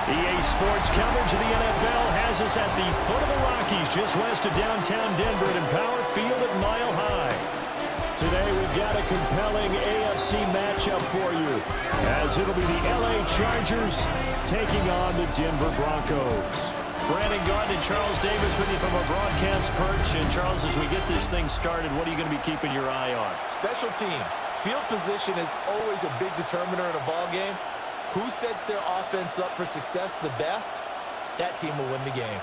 EA Sports coverage of the NFL has us at the foot of the Rockies, just west of downtown Denver at Empower Field at Mile High. Today we've got a compelling AFC matchup for you, as it'll be the LA Chargers taking on the Denver Broncos. Brandon Gardner and Charles Davis with you from our broadcast perch. And Charles, as we get this thing started, what are you going to be keeping your eye on? Special teams. Field position is always a big determiner in a ball game. Who sets their offense up for success the best, that team will win the game.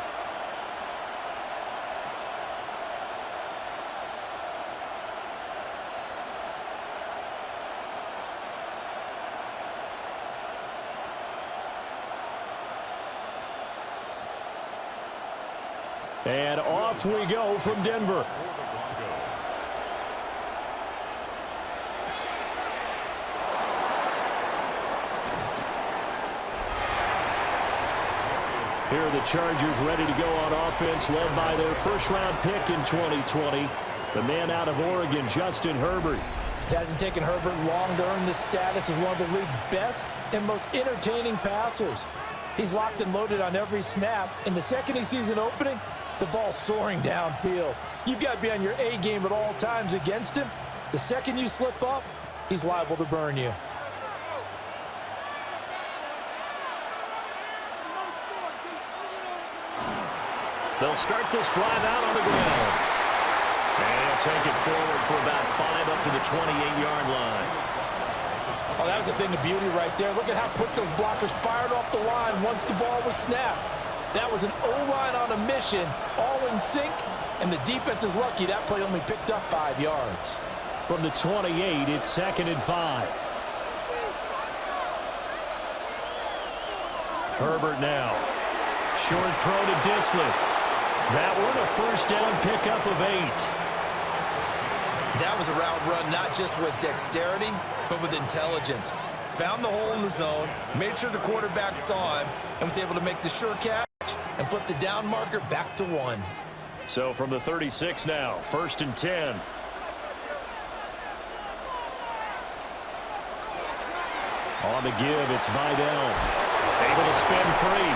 And off we go from Denver. Here are the Chargers ready to go on offense, led by their first-round pick in 2020, the man out of Oregon, Justin Herbert. It hasn't taken Herbert long to earn the status of one of the league's best and most entertaining passers. He's locked and loaded on every snap, and the second he sees an opening, the ball's soaring downfield. You've got to be on your A game at all times against him. The second you slip up, he's liable to burn you. They'll start this drive out on the ground. And he'll take it forward for about 5 up to the 28-yard line. Oh, that was a thing of beauty right there. Look at how quick those blockers fired off the line once the ball was snapped. That was an O-line on a mission, all in sync, and the defense is lucky that play only picked up 5 yards. From the 28, it's 2nd and 5. Herbert now. Short throw to Disley. That one a first down pickup of 8. That was a route run not just with dexterity, but with intelligence. Found the hole in the zone, made sure the quarterback saw him, and was able to make the sure catch and flip the down marker back to 1. So from the 36 now, 1st and 10. On the give, it's Vidal. Able to spin free.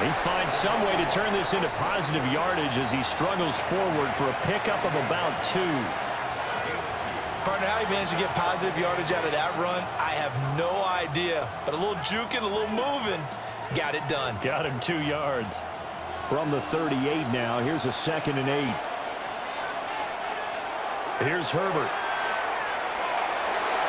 He finds some way to turn this into positive yardage as he struggles forward for a pickup of about 2. Partner, how he managed to get positive yardage out of that run, I have no idea. But a little juking, a little moving, got it done. Got him 2 yards. From the 38 now, here's a 2nd and 8. Here's Herbert.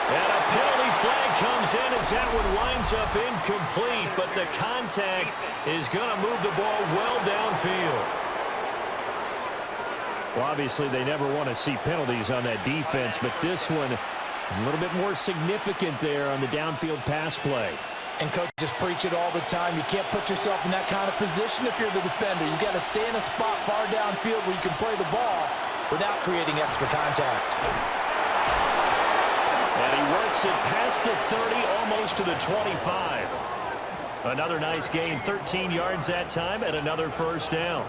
And a penalty flag comes in as that one winds up incomplete, but the contact is going to move the ball well downfield. Well, obviously, they never want to see penalties on that defense, but this one a little bit more significant there on the downfield pass play. And coaches preach it all the time. You can't put yourself in that kind of position if you're the defender. You've got to stay in a spot far downfield where you can play the ball without creating extra contact. And he works it past the 30, almost to the 25. Another nice gain, 13 yards that time, and another first down.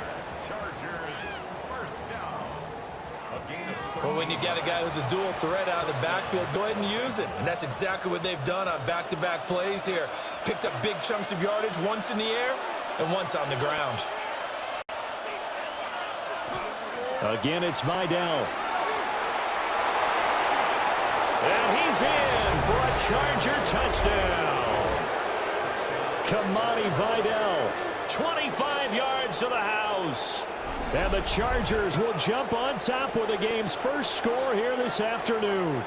Well, when you got a guy who's a dual threat out of the backfield, go ahead and use it. And that's exactly what they've done on back-to-back plays here. Picked up big chunks of yardage, once in the air and once on the ground. Again, it's Vidal. And he's in for a Charger touchdown. Kamani Vidal, 25 yards to the house. And the Chargers will jump on top with the game's first score here this afternoon.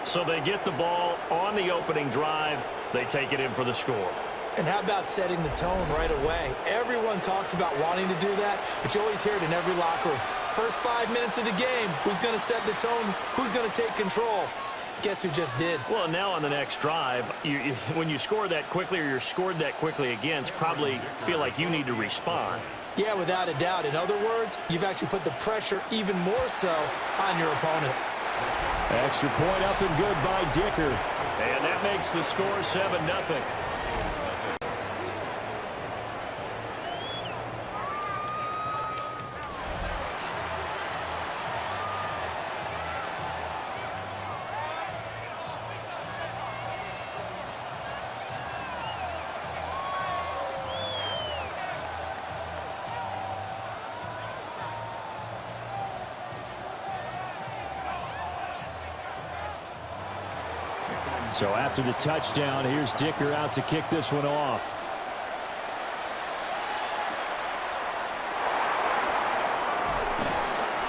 So they get the ball on the opening drive. They take it in for the score. And how about setting the tone right away? Everyone talks about wanting to do that, but you always hear it in every locker room. First 5 minutes of the game, who's going to set the tone? Who's going to take control? Guess who just did? Well, now on the next drive, when you score that quickly or you're scored that quickly against, probably feel like you need to respond. Yeah, without a doubt. In other words, you've actually put the pressure even more so on your opponent. Extra point up and good by Dicker. And that makes the score 7-0. So after the touchdown, here's Dicker out to kick this one off.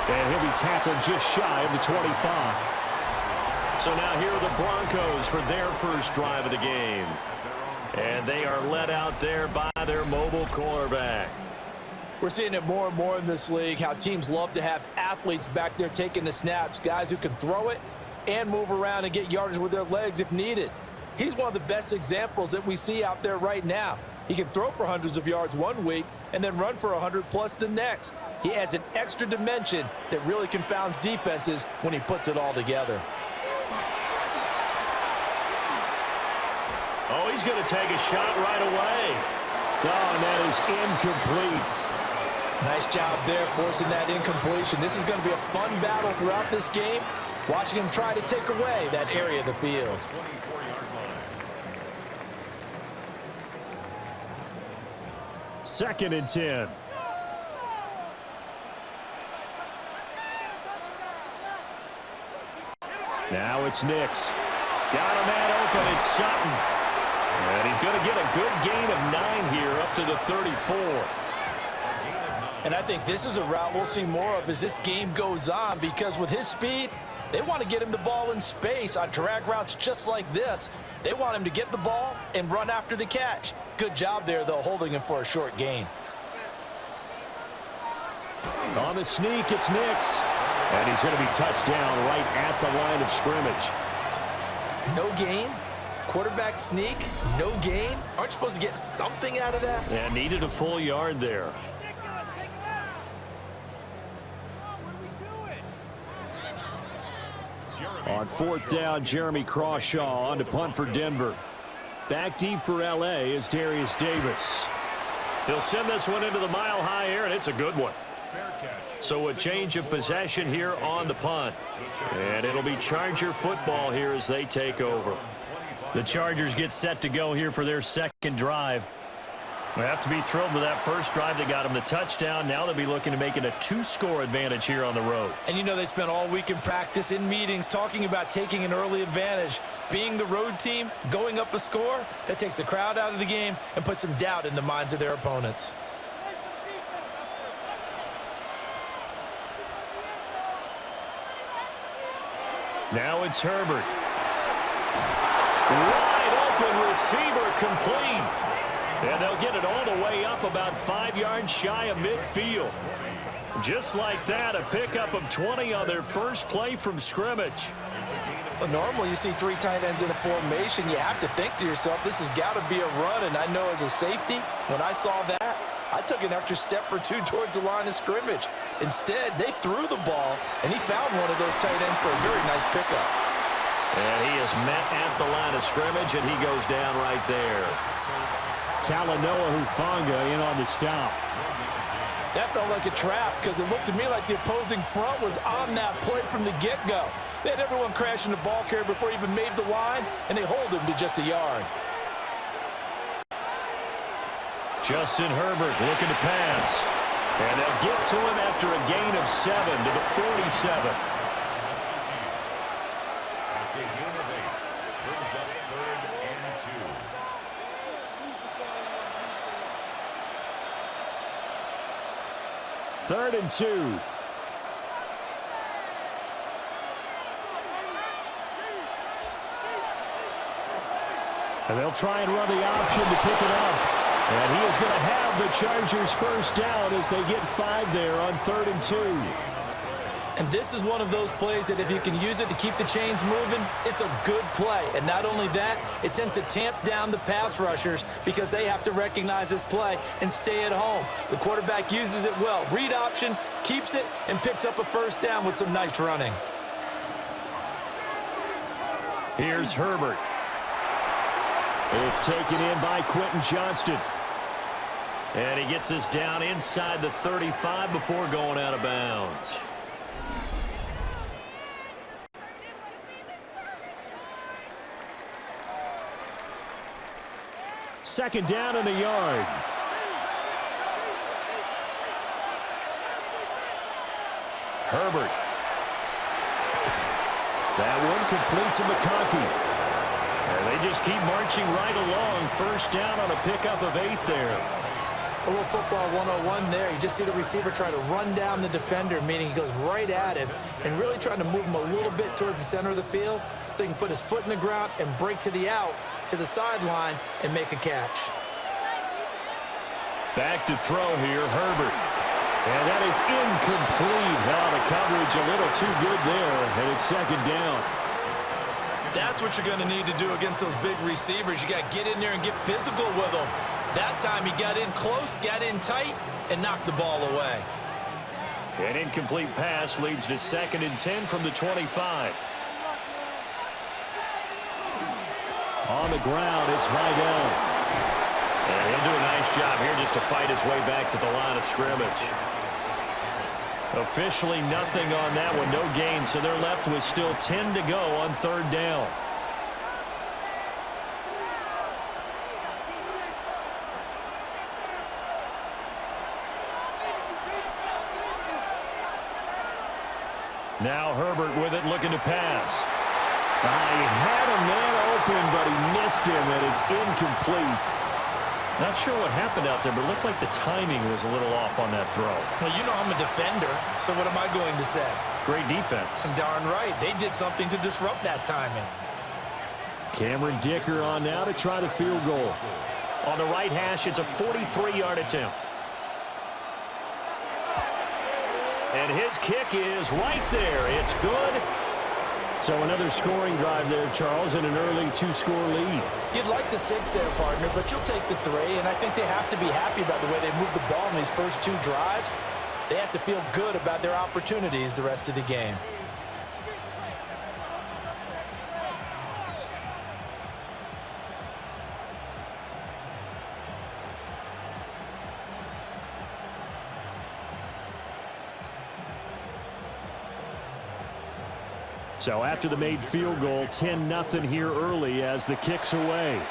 And he'll be tackled just shy of the 25. So now here are the Broncos for their first drive of the game. And they are led out there by their mobile quarterback. We're seeing it more and more in this league, how teams love to have athletes back there taking the snaps, guys who can throw it and move around and get yardage with their legs if needed. He's one of the best examples that we see out there right now. He can throw for hundreds of yards one week and then run for 100+ the next. He adds an extra dimension that really confounds defenses when he puts it all together. Oh, he's going to take a shot right away. Oh, and that is incomplete. Nice job there forcing that incompletion. This is going to be a fun battle throughout this game, watching him try to take away that area of the field. Second and 10. Now it's Nix. Got a man open. It's Sutton. And he's going to get a good gain of 9 here up to the 34. And I think this is a route we'll see more of as this game goes on, because with his speed, they want to get him the ball in space on drag routes just like this. They want him to get the ball and run after the catch. Good job there, though, holding him for a short gain. On the sneak, it's Nix. And he's going to be touched down right at the line of scrimmage. No gain? Quarterback sneak? No gain? Aren't you supposed to get something out of that? And needed a full yard there. On fourth down, Jeremy Crawshaw on to punt for Denver. Back deep for L.A. is Darius Davis. He'll send this one into the mile-high air, and it's a good one. So a change of possession here on the punt. And it'll be Charger football here as they take over. The Chargers get set to go here for their second drive. They have to be thrilled with that first drive that got them the touchdown. Now they'll be looking to make it a 2-score advantage here on the road. And you know, they spent all week in practice, in meetings, talking about taking an early advantage. Being the road team, going up a score, that takes the crowd out of the game and puts some doubt in the minds of their opponents. Now it's Herbert. Wide open receiver, complete. And they'll get it all the way up about 5 yards shy of midfield. Just like that, a pickup of 20 on their first play from scrimmage. Well, normally you see 3 tight ends in a formation. You have to think to yourself, this has got to be a run. And I know as a safety, when I saw that, I took an extra step or 2 towards the line of scrimmage. Instead, they threw the ball, and he found one of those tight ends for a very nice pickup. And he is met at the line of scrimmage, and he goes down right there. Talanoa Hufanga in on the stop. That felt like a trap, because it looked to me like the opposing front was on that play from the get-go. They had everyone crashing the ball carrier before he even made the line, and they hold him to just a yard. Justin Herbert looking to pass. And they'll get to him after a gain of 7 to the 47. Third and 2. And they'll try and run the option to pick it up. And he is going to have the Chargers first down as they get 5 there on 3rd and 2. And this is one of those plays that if you can use it to keep the chains moving, it's a good play. And not only that, it tends to tamp down the pass rushers because they have to recognize this play and stay at home. The quarterback uses it well. Read option, keeps it, and picks up a first down with some nice running. Here's Herbert. It's taken in by Quentin Johnston. And he gets us down inside the 35 before going out of bounds. Second down and a yard. Herbert. That one complete to McConkey. And they just keep marching right along. First down on a pickup of 8 there. A little football 101 there. You just see the receiver try to run down the defender, meaning he goes right at him and really trying to move him a little bit towards the center of the field so he can put his foot in the ground and break to the out, to the sideline, and make a catch. Back to throw here, Herbert. And that is incomplete. Now the coverage a little too good there, and it's second down. That's what you're going to need to do against those big receivers. You got to get in there and get physical with them. That time he got in close, got in tight, and knocked the ball away. An incomplete pass leads to 2nd and 10 from the 25. On the ground, it's Vidal. And he'll do a nice job here just to fight his way back to the line of scrimmage. Officially nothing on that one, no gain, so they're left with still 10 to go on 3rd down. Now Herbert with it, looking to pass. He had a man open, but he missed him, and it's incomplete. Not sure what happened out there, but it looked like the timing was a little off on that throw. Well, you know I'm a defender, so what am I going to say? Great defense. Darn right. They did something to disrupt that timing. Cameron Dicker on now to try the field goal. On the right hash, it's a 43-yard attempt. And his kick is right there. It's good. So another scoring drive there, Charles, and an early 2-score lead. You'd like the 6 there, partner, but you'll take the 3, and I think they have to be happy about the way they moved the ball in these first 2 drives. They have to feel good about their opportunities the rest of the game. So after the made field goal, 10-0 here early as the kick's away.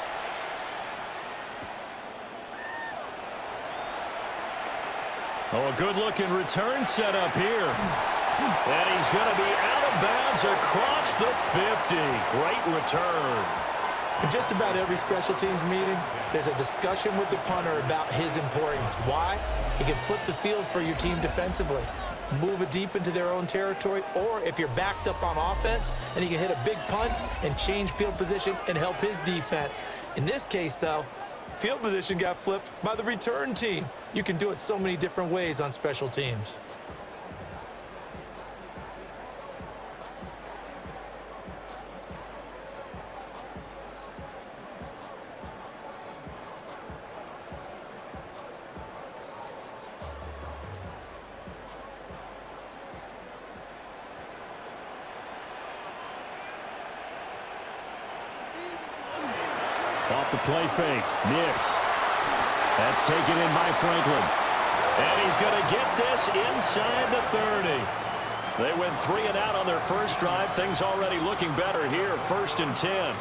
Oh, a good-looking return set up here. And he's going to be out of bounds across the 50. Great return. In just about every special teams meeting, there's a discussion with the punter about his importance. Why? He can flip the field for your team defensively, move it deep into their own territory, or if you're backed up on offense, and he can hit a big punt and change field position and help his defense. In this case, though, field position got flipped by the return team. You can do it so many different ways on special teams. Off the play fake, Nix. That's taken in by Franklin. And he's going to get this inside the 30. They went 3 and out on their first drive. Things already looking better here, 1st and 10.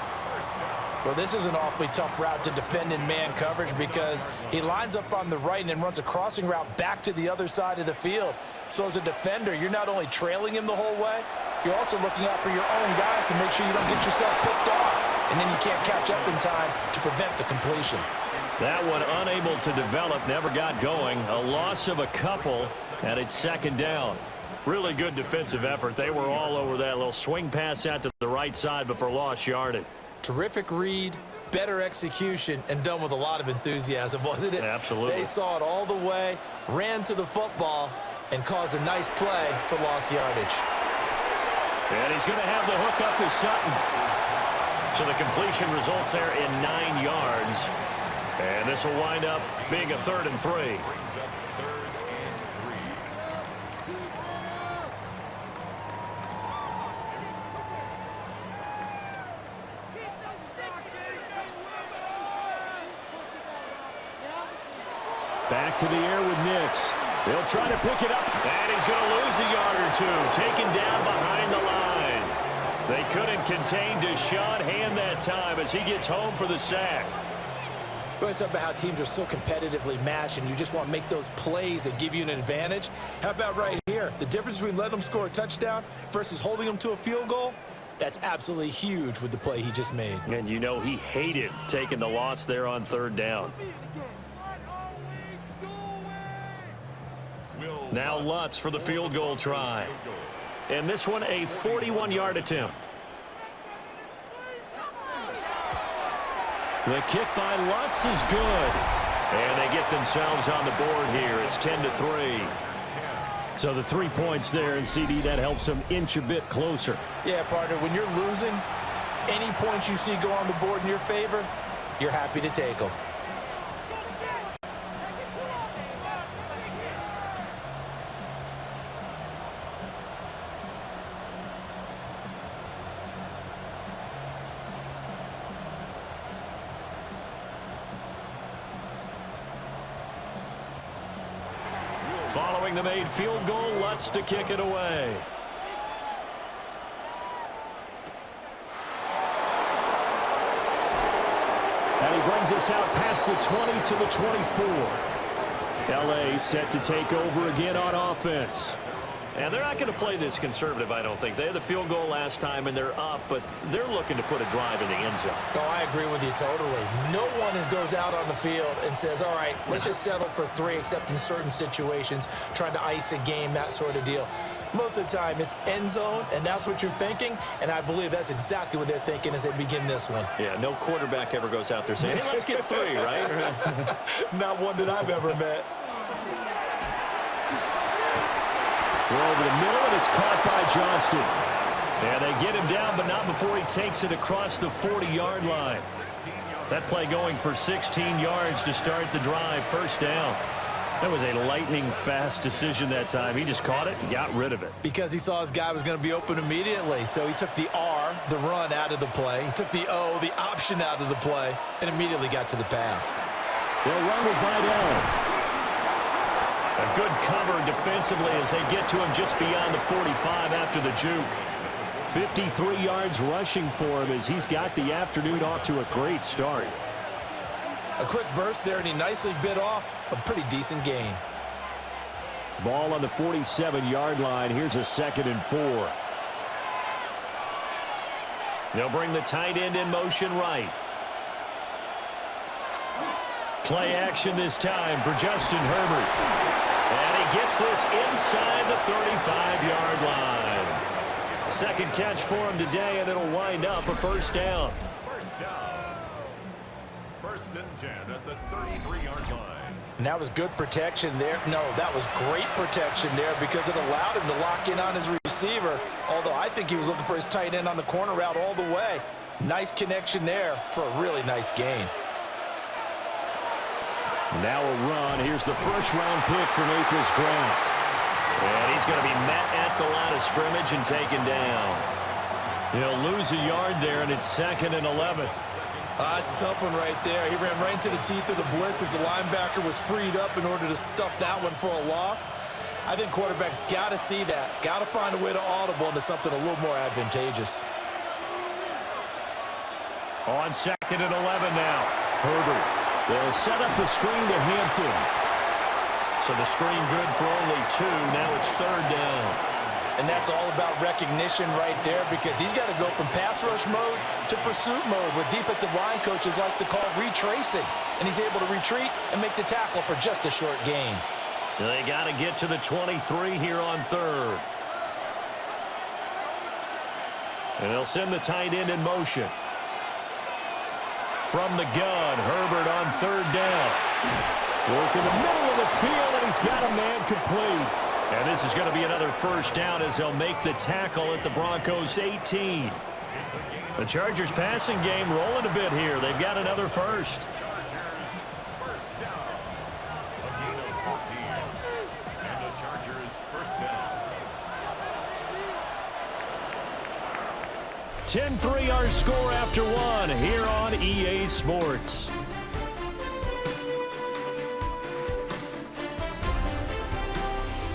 Well, this is an awfully tough route to defend in man coverage because he lines up on the right and then runs a crossing route back to the other side of the field. So as a defender, you're not only trailing him the whole way, you're also looking out for your own guys to make sure you don't get yourself picked off. And then you can't catch up in time to prevent the completion. That one unable to develop, never got going. A loss of a couple, and it's 2nd down. Really good defensive effort. They were all over that little swing pass out to the right side before lost yardage. Terrific read, better execution, and done with a lot of enthusiasm, wasn't it? Absolutely. They saw it all the way, ran to the football, and caused a nice play for lost yardage. And he's going to have the hook up to Sutton. So the completion results there in 9 yards. And this will wind up being a 3rd and 3. Back to the air with Nix. They'll try to pick it up. And he's going to lose a yard or 2. Taken down behind the line. They couldn't contain Deshaun Hand that time as he gets home for the sack. Well, it's about how teams are so competitively matched, and you just want to make those plays that give you an advantage. How about right here? The difference between letting them score a touchdown versus holding them to a field goal? That's absolutely huge with the play he just made. And you know he hated taking the loss there on third down. Now Lutz for the field goal try. And this one a 41-yard attempt. The kick by Lutz is good. And they get themselves on the board here. It's 10-3. So the 3 points there, and CD, that helps them inch a bit closer. Yeah, partner, when you're losing, any points you see go on the board in your favor, you're happy to take them. Following the made field goal, Lutz to kick it away. And he brings us out past the 20 to the 24. LA set to take over again on offense. And they're not going to play this conservative, I don't think. They had the field goal last time, and they're up, but they're looking to put a drive in the end zone. Oh, I agree with you totally. No one goes out on the field and says, all right, let's just settle for 3, except in certain situations, trying to ice a game, that sort of deal. Most of the time, it's end zone, and that's what you're thinking, and I believe that's exactly what they're thinking as they begin this one. Yeah, no quarterback ever goes out there saying, hey, let's get 3, right? Not one that I've ever met. Throw over the middle, and it's caught by Johnston. And they get him down, but not before he takes it across the 40-yard line. That play going for 16 yards to start the drive, first down. That was a lightning-fast decision that time. He just caught it and got rid of it. Because he saw his guy was going to be open immediately, so he took the R, the run, out of the play. He took the O, the option, out of the play, and immediately got to the pass. They'll run with Vidal. A good cover defensively as they get to him just beyond the 45 after the juke. 53 yards rushing for him as he's got the afternoon off to a great start. A quick burst there, and he nicely bit off a pretty decent gain. Ball on the 47-yard line. Here's a 2nd and 4. They'll bring the tight end in motion right. Play action this time for Justin Herbert. And he gets this inside the 35-yard line. Second catch for him today, and it'll wind up a first down. First down. 1st and 10 at the 33-yard line. And that was good protection there. No, that was great protection there because it allowed him to lock in on his receiver, although I think he was looking for his tight end on the corner route all the way. Nice connection there for a really nice gain. Now a run. Here's the first-round pick from April's draft. And he's going to be met at the line of scrimmage and taken down. He'll lose a yard there, and it's 2nd and 11. That's a tough one right there. He ran right into the teeth of the blitz as the linebacker was freed up in order to stuff that one for a loss. I think quarterbacks got to see that. Got to find a way to audible into something a little more advantageous. On 2nd and 11 now. Herbert. They'll set up the screen to Hampton. So the screen good for only 2. Now it's 3rd down. And that's all about recognition right there because he's got to go from pass rush mode to pursuit mode, what defensive line coaches like to call retracing. And he's able to retreat and make the tackle for just a short gain. They got to get to the 23 here on 3rd. And they'll send the tight end in motion. From the gun, Herbert on 3rd down. Work in the middle of the field, and he's got a man complete. And this is going to be another first down as they'll make the tackle at the Broncos 18. The Chargers passing game rolling a bit here. They've got another first. Chargers first down. A gain of 14. And the Chargers first down. 10-3 our score after 1 here on EA Sports.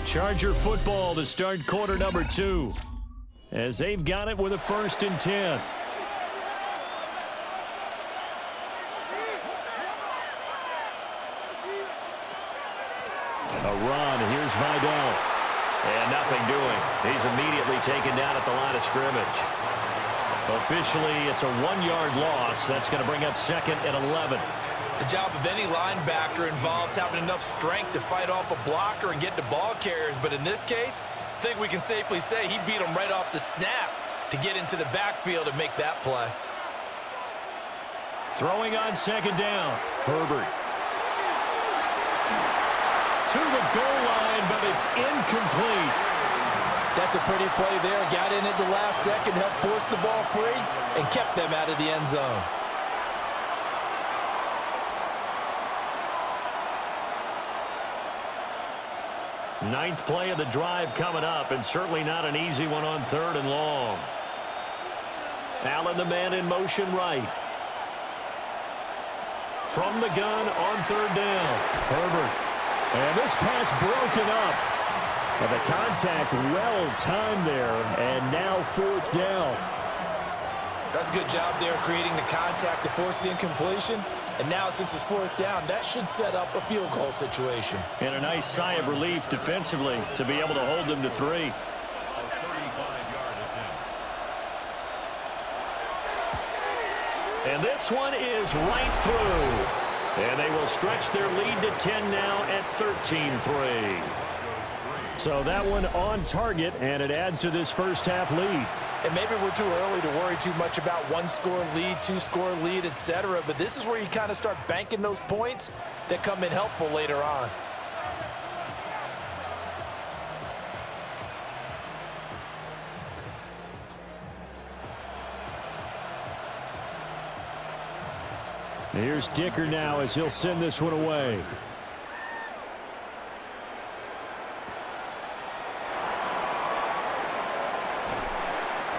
Charger football to start quarter number 2 as they've got it with a 1st and 10. A run. Here's Vidal. And nothing doing. He's immediately taken down at the line of scrimmage. Officially, it's a 1-yard loss. That's going to bring up 2nd and 11. The job of any linebacker involves having enough strength to fight off a blocker and get to ball carriers. But in this case, I think we can safely say he beat him right off the snap to get into the backfield and make that play. Throwing on 2nd down. Herbert. To the goal line, but it's incomplete. That's a pretty play there. Got in at the last second, helped force the ball free, and kept them out of the end zone. Ninth play of the drive coming up, and certainly not an easy one on 3rd and long. Allen, the man in motion right. From the gun on 3rd down. Herbert. And this pass broken up. And the contact well timed there, and now 4th down. That's a good job there creating the contact to force the incompletion. And now since it's 4th down, that should set up a field goal situation. And a nice sigh of relief defensively to be able to hold them to 3. A 35-yard attempt. And this one is right through. And they will stretch their lead to 10 now at 13-3. So that one on target, and it adds to this first half lead. And maybe we're too early to worry too much about 1-score lead, 2-score lead, etc. But this is where you kind of start banking those points that come in helpful later on. Here's Dicker now as he'll send this one away.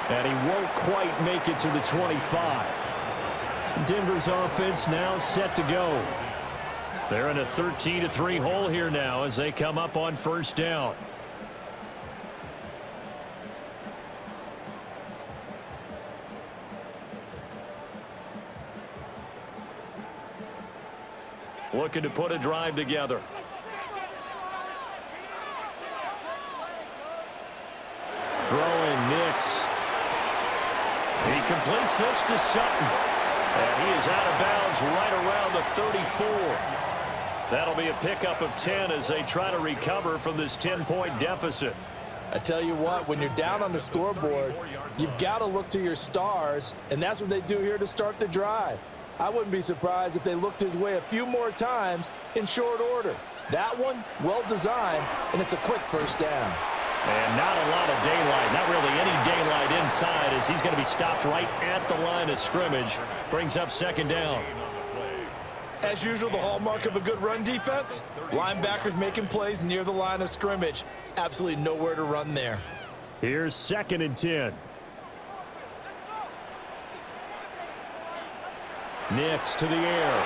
And he won't quite make it to the 25. Denver's offense now set to go. They're in a 13-3 hole here now as they come up on 1st down. Looking to put a drive together. Throwing Nix. He completes this to Sutton. And he is out of bounds right around the 34. That'll be a pickup of 10 as they try to recover from this 10-point deficit. I tell you what, when you're down on the scoreboard, you've got to look to your stars, and that's what they do here to start the drive. I wouldn't be surprised if they looked his way a few more times in short order. That one, well designed, and it's a quick 1st down. And not a lot of daylight, not really any daylight inside as he's going to be stopped right at the line of scrimmage. Brings up 2nd down. As usual, the hallmark of a good run defense, linebackers making plays near the line of scrimmage. Absolutely nowhere to run there. Here's 2nd and 10. Nix to the air.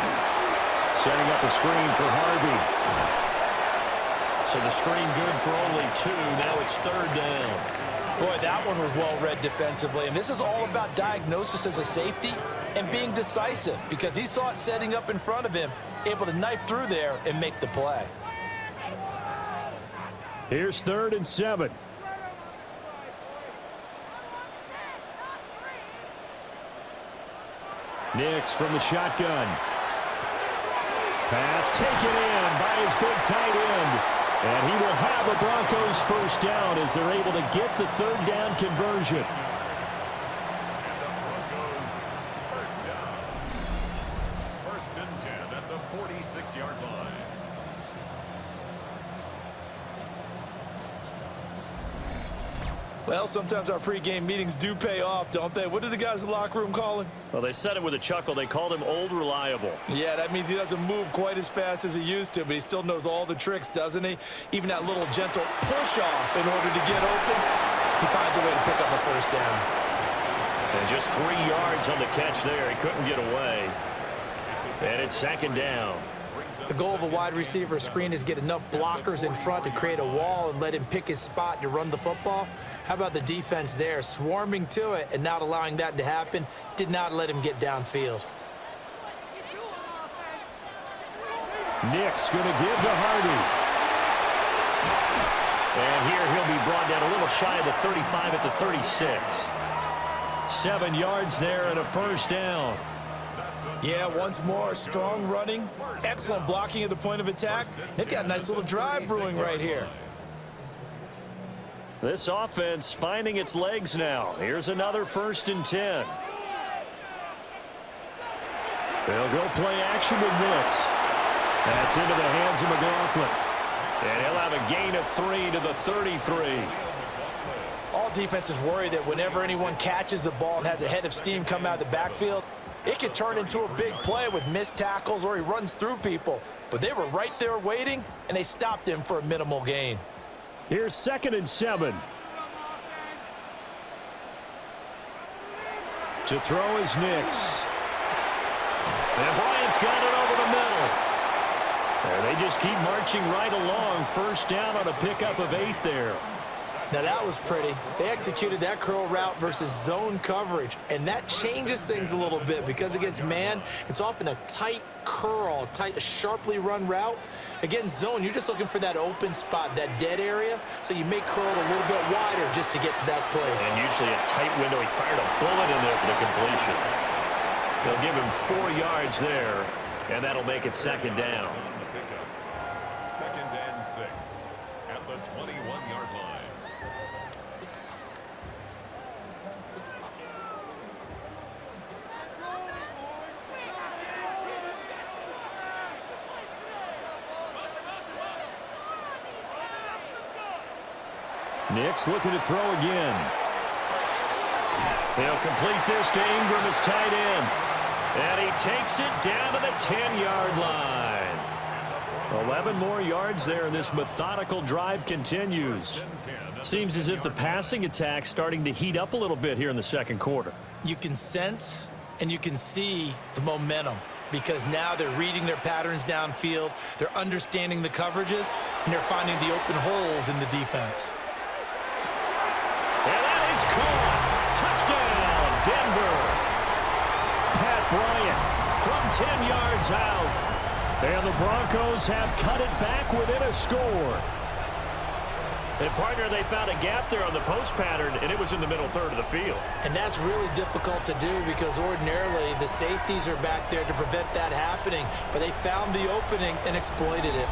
Setting up a screen for Harvey. So the screen good for only 2. Now it's 3rd down. Boy, that one was well read defensively. And this is all about diagnosis as a safety and being decisive because he saw it setting up in front of him, able to knife through there and make the play. Here's 3rd and 7. Nix from the shotgun. Pass taken in by his big tight end. And he will have a Broncos 1st down as they're able to get the 3rd down conversion. Broncos 1st down. 1st and 10 at the 46-yard line. Well, sometimes our pregame meetings do pay off, don't they? What do the guys in the locker room call him? Well, they said it with a chuckle. They called him Old Reliable. Yeah, that means he doesn't move quite as fast as he used to, but he still knows all the tricks, doesn't he? Even that little gentle push-off in order to get open, he finds a way to pick up a 1st down. And just 3 yards on the catch there. He couldn't get away. And it's 2nd down. The goal of a wide receiver screen is get enough blockers in front to create a wall and let him pick his spot to run the football. How about the defense there, swarming to it and not allowing that to happen? Did not let him get downfield. Nick's going to give to Harvey. And here he'll be brought down a little shy of the 35 at the 36. 7 yards there and a first down. Yeah, once more, strong running, excellent blocking at the point of attack. They've got a nice little drive brewing right here. This offense finding its legs now. Here's another 1st and 10. They'll go play action with Nix. That's into the hands of McLaughlin. And he'll have a gain of 3 to the 33. All defenses worry that whenever anyone catches the ball and has a head of steam come out of the backfield, it could turn into a big play with missed tackles or he runs through people. But they were right there waiting, and they stopped him for a minimal gain. Here's 2nd and 7. To throw is Nix. And Bryant's got it over the middle. And they just keep marching right along. First down on a pickup of 8 there. Now that was pretty. They executed that curl route versus zone coverage, and that changes things a little bit because against man, it's often a tight curl, a sharply run route. Against zone, you're just looking for that open spot, that dead area, so you may curl a little bit wider just to get to that place. And usually a tight window. He fired a bullet in there for the completion. They'll give him 4 yards there, and that'll make it 2nd down. 2nd and 6 at the 21-yard line. Nix looking to throw again. They'll complete this to Ingram as tight end. And he takes it down to the 10-yard line. 11 more yards there, and this methodical drive continues. Seems as if the passing attack's starting to heat up a little bit here in the 2nd quarter. You can sense and you can see the momentum because now they're reading their patterns downfield, they're understanding the coverages, and they're finding the open holes in the defense. And that is caught. Touchdown, Denver. Pat Bryant from 10 yards out. And the Broncos have cut it back within a score. And partner, they found a gap there on the post pattern, and it was in the middle third of the field. And that's really difficult to do because ordinarily the safeties are back there to prevent that happening, but they found the opening and exploited it.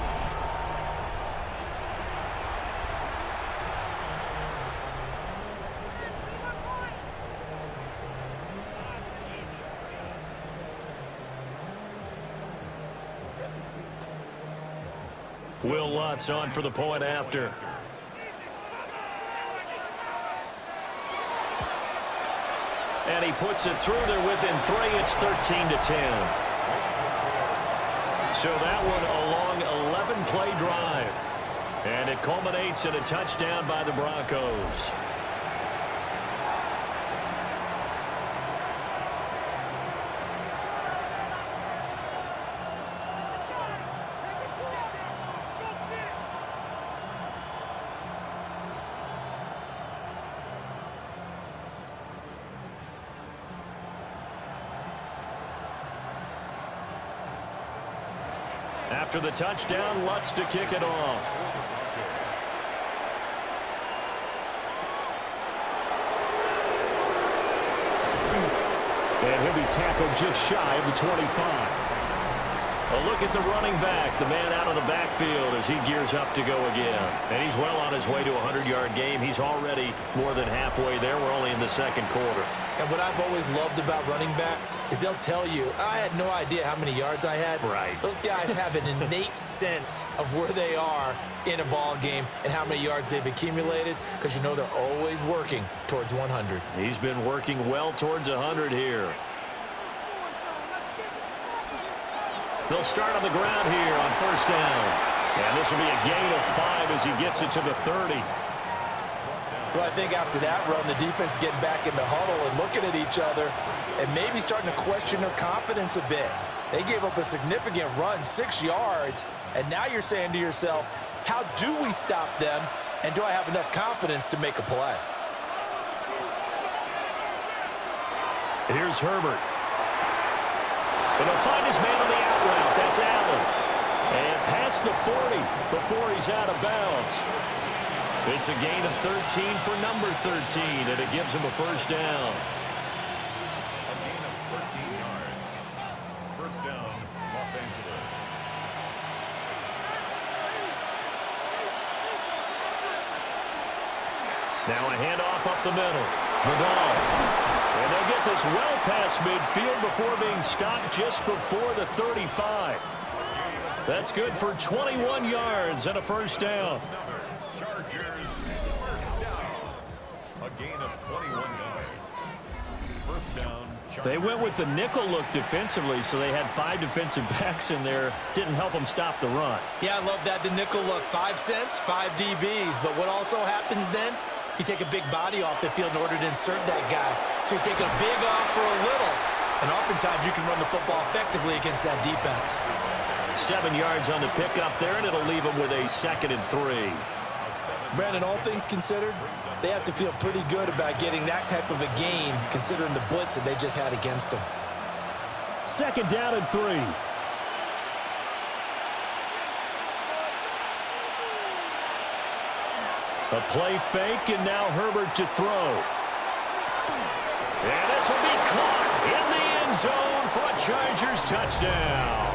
Will Lutz on for the point after. And he puts it through there within 3. It's 13 to 10. So that one a long 11-play drive. And it culminates in a touchdown by the Broncos. After the touchdown, Lutz to kick it off. And he'll be tackled just shy of the 25. A look at the running back, the man out of the backfield as he gears up to go again. And he's well on his way to a 100-yard game. He's already more than halfway there. We're only in the 2nd quarter. And what I've always loved about running backs is they'll tell you, I had no idea how many yards I had. Right. Those guys have an innate sense of where they are in a ball game and how many yards they've accumulated because you know they're always working towards 100. He's been working well towards 100 here. They'll start on the ground here on 1st down. And this will be a gain of 5 as he gets it to the 30. Well, I think after that run, the defense is getting back in the huddle and looking at each other and maybe starting to question their confidence a bit. They gave up a significant run, 6 yards, and now you're saying to yourself, how do we stop them, and do I have enough confidence to make a play? Here's Herbert. And he'll find his man on the out route. That's Allen. And past the 40 before he's out of bounds. It's a gain of 13 for number 13, and it gives him a first down. Now a handoff up the middle. Vidal. And they get this well past midfield before being stopped just before the 35. That's good for 21 yards and a first down. Chargers first down. A gain of 21 yards. First down. They went with the nickel look defensively, so they had 5 defensive backs in there. Didn't help them stop the run. Yeah, I love that, the nickel look. 5 cents, 5 DBs. But what also happens then? You take a big body off the field in order to insert that guy. So you're taking a big off for a little. And oftentimes you can run the football effectively against that defense. 7 yards on the pickup there, and it'll leave them with a 2nd and 3. Brandon, all things considered, they have to feel pretty good about getting that type of a gain, considering the blitz that they just had against them. 2nd down and 3. A play fake, and now Herbert to throw. And this will be caught in the end zone for a Chargers touchdown.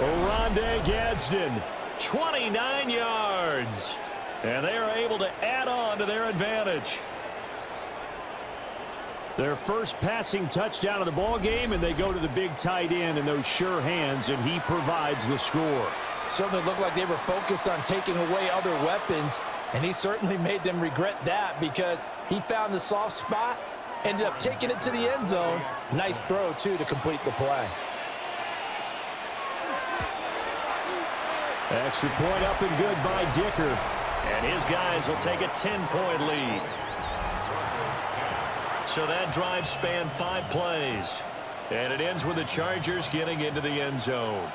Oronde Gadsden, 29 yards. And they are able to add on to their advantage. Their first passing touchdown of the ball game, and they go to the big tight end in those sure hands, and he provides the score. Certainly looked like they were focused on taking away other weapons, and he certainly made them regret that because he found the soft spot, ended up taking it to the end zone. Nice throw, too, to complete the play. Extra point up and good by Dicker. And his guys will take a 10-point lead. So that drive spanned 5 plays. And it ends with the Chargers getting into the end zone.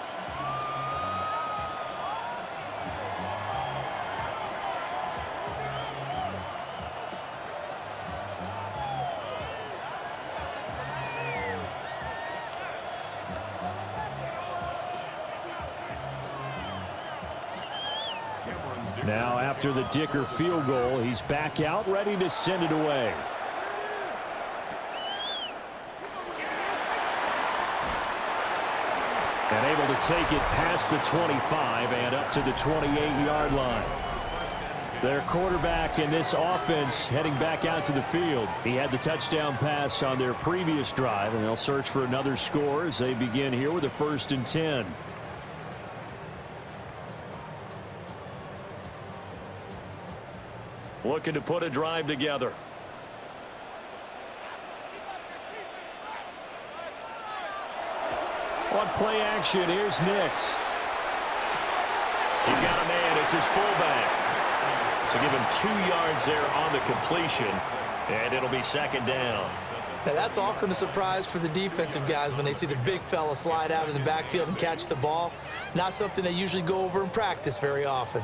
Now, after the Dicker field goal, he's back out, ready to send it away. And able to take it past the 25 and up to the 28-yard line. Their quarterback in this offense heading back out to the field. He had the touchdown pass on their previous drive, and they'll search for another score as they begin here with a 1st and 10. Looking to put a drive together. On play action, here's Nix. He's got a man. It's his fullback. So give him 2 yards there on the completion, and it'll be 2nd down. Now, that's often a surprise for the defensive guys when they see the big fella slide out of the backfield and catch the ball. Not something they usually go over in practice very often.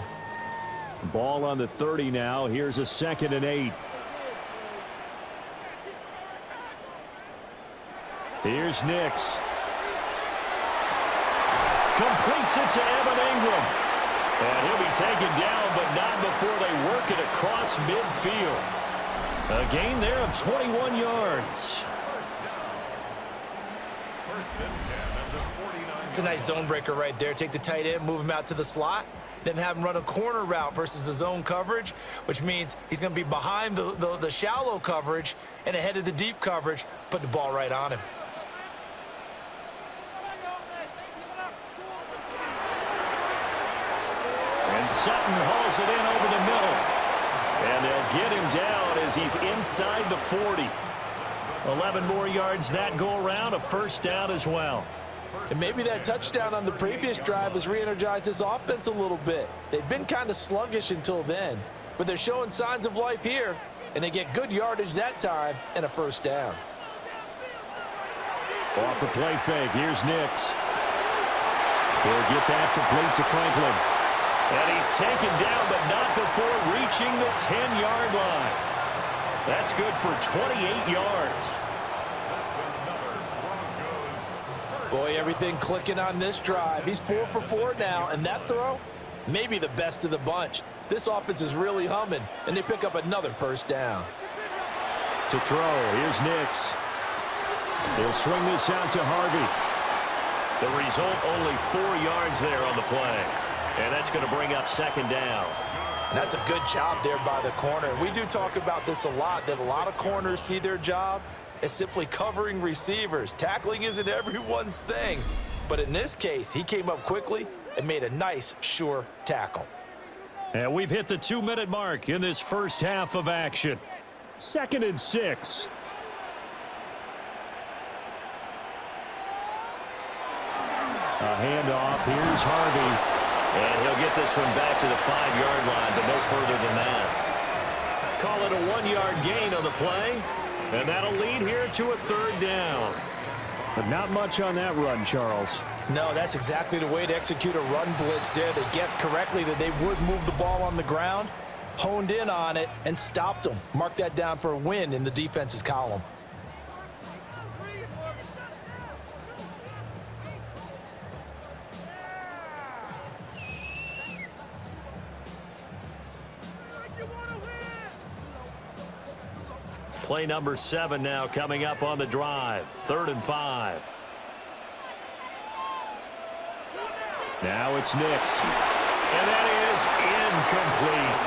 Ball on the 30 now. Here's a 2nd and 8. Here's Nix. Completes it to Evan Ingram. And he'll be taken down, but not before they work it across midfield. A gain there of 21 yards. It's a nice zone breaker right there. Take the tight end, move him out to the slot, then have him run a corner route versus the zone coverage, which means he's going to be behind the shallow coverage and ahead of the deep coverage. Put the ball right on him. And Sutton hauls it in over the middle. And they'll get him down as he's inside the 40. 11 more yards that go around, a 1st down as well. And maybe that touchdown on the previous drive has re-energized his offense a little bit. They've been kind of sluggish until then, but they're showing signs of life here, and they get good yardage that time and a 1st down. Off the play fake, here's Nix. He'll get that complete to Franklin. And he's taken down, but not before reaching the 10-yard line. That's good for 28 yards. Boy, everything clicking on this drive. He's 4 for 4 now, and that throw, maybe the best of the bunch. This offense is really humming, and they pick up another 1st down. To throw, here's Nix. He'll swing this out to Harvey. The result, only 4 yards there on the play. And that's going to bring up second down. And that's a good job there by the corner. We do talk about this a lot, that a lot of corners see their job as simply covering receivers. Tackling isn't everyone's thing. But in this case, he came up quickly and made a nice, sure tackle. And we've hit the 2-minute mark in this first half of action. 2nd and 6. A handoff. Here's Harvey. And he'll get this one back to the 5-yard line, but no further than that. Call it a 1-yard gain on the play. And that'll lead here to a 3rd down. But not much on that run, Charles. No, that's exactly the way to execute a run blitz there. They guessed correctly that they would move the ball on the ground, honed in on it, and stopped them. Mark that down for a win in the defense's column. Play number 7 now coming up on the drive. 3rd and 5. Now it's Nix. And that is incomplete.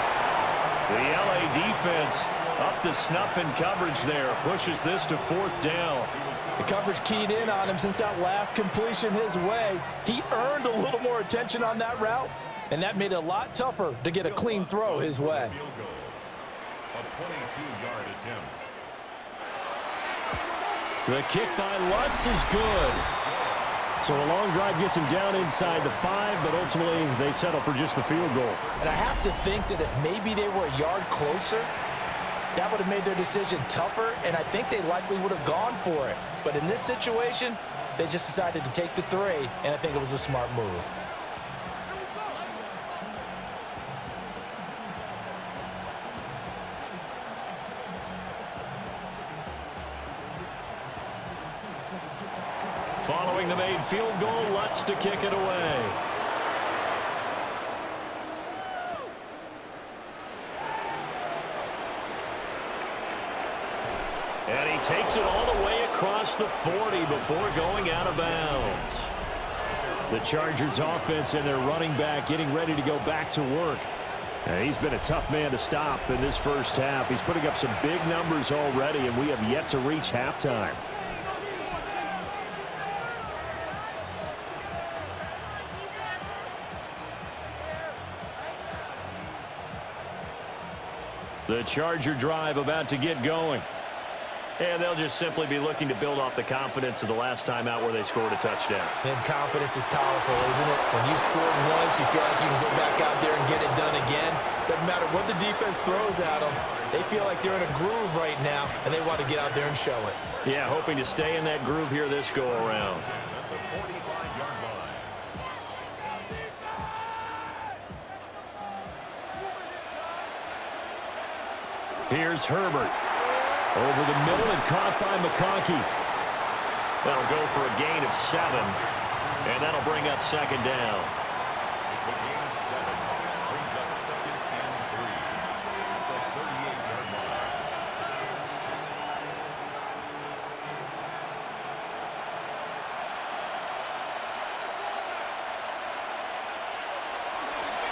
The LA defense up to snuff in coverage there. Pushes this to 4th down. The coverage keyed in on him since that last completion his way. He earned a little more attention on that route, and that made it a lot tougher to get a clean throw his way. A 22-yard attempt. The kick by Lutz is good. So a long drive gets him down inside the 5, but ultimately they settle for just the field goal. And I have to think that if maybe they were a yard closer, that would have made their decision tougher, and I think they likely would have gone for it. But in this situation, they just decided to take the 3, and I think it was a smart move. Following the made field goal, Lutz to kick it away. And he takes it all the way across the 40 before going out of bounds. The Chargers offense and their running back getting ready to go back to work. And he's been a tough man to stop in this first half. He's putting up some big numbers already, and we have yet to reach halftime. The Charger drive about to get going. And they'll just simply be looking to build off the confidence of the last time out where they scored a touchdown. And confidence is powerful, isn't it? When you scored once, you feel like you can go back out there and get it done again. Doesn't matter what the defense throws at them. They feel like they're in a groove right now, and they want to get out there and show it. Yeah, hoping to stay in that groove here this go-around. At the 45-yard line. Here's Herbert. Over the middle and caught by McConkey. That'll go for a gain of 7. And that'll bring up second down. It's a gain of 7. Brings up 2nd and 3. At the 38-yard line.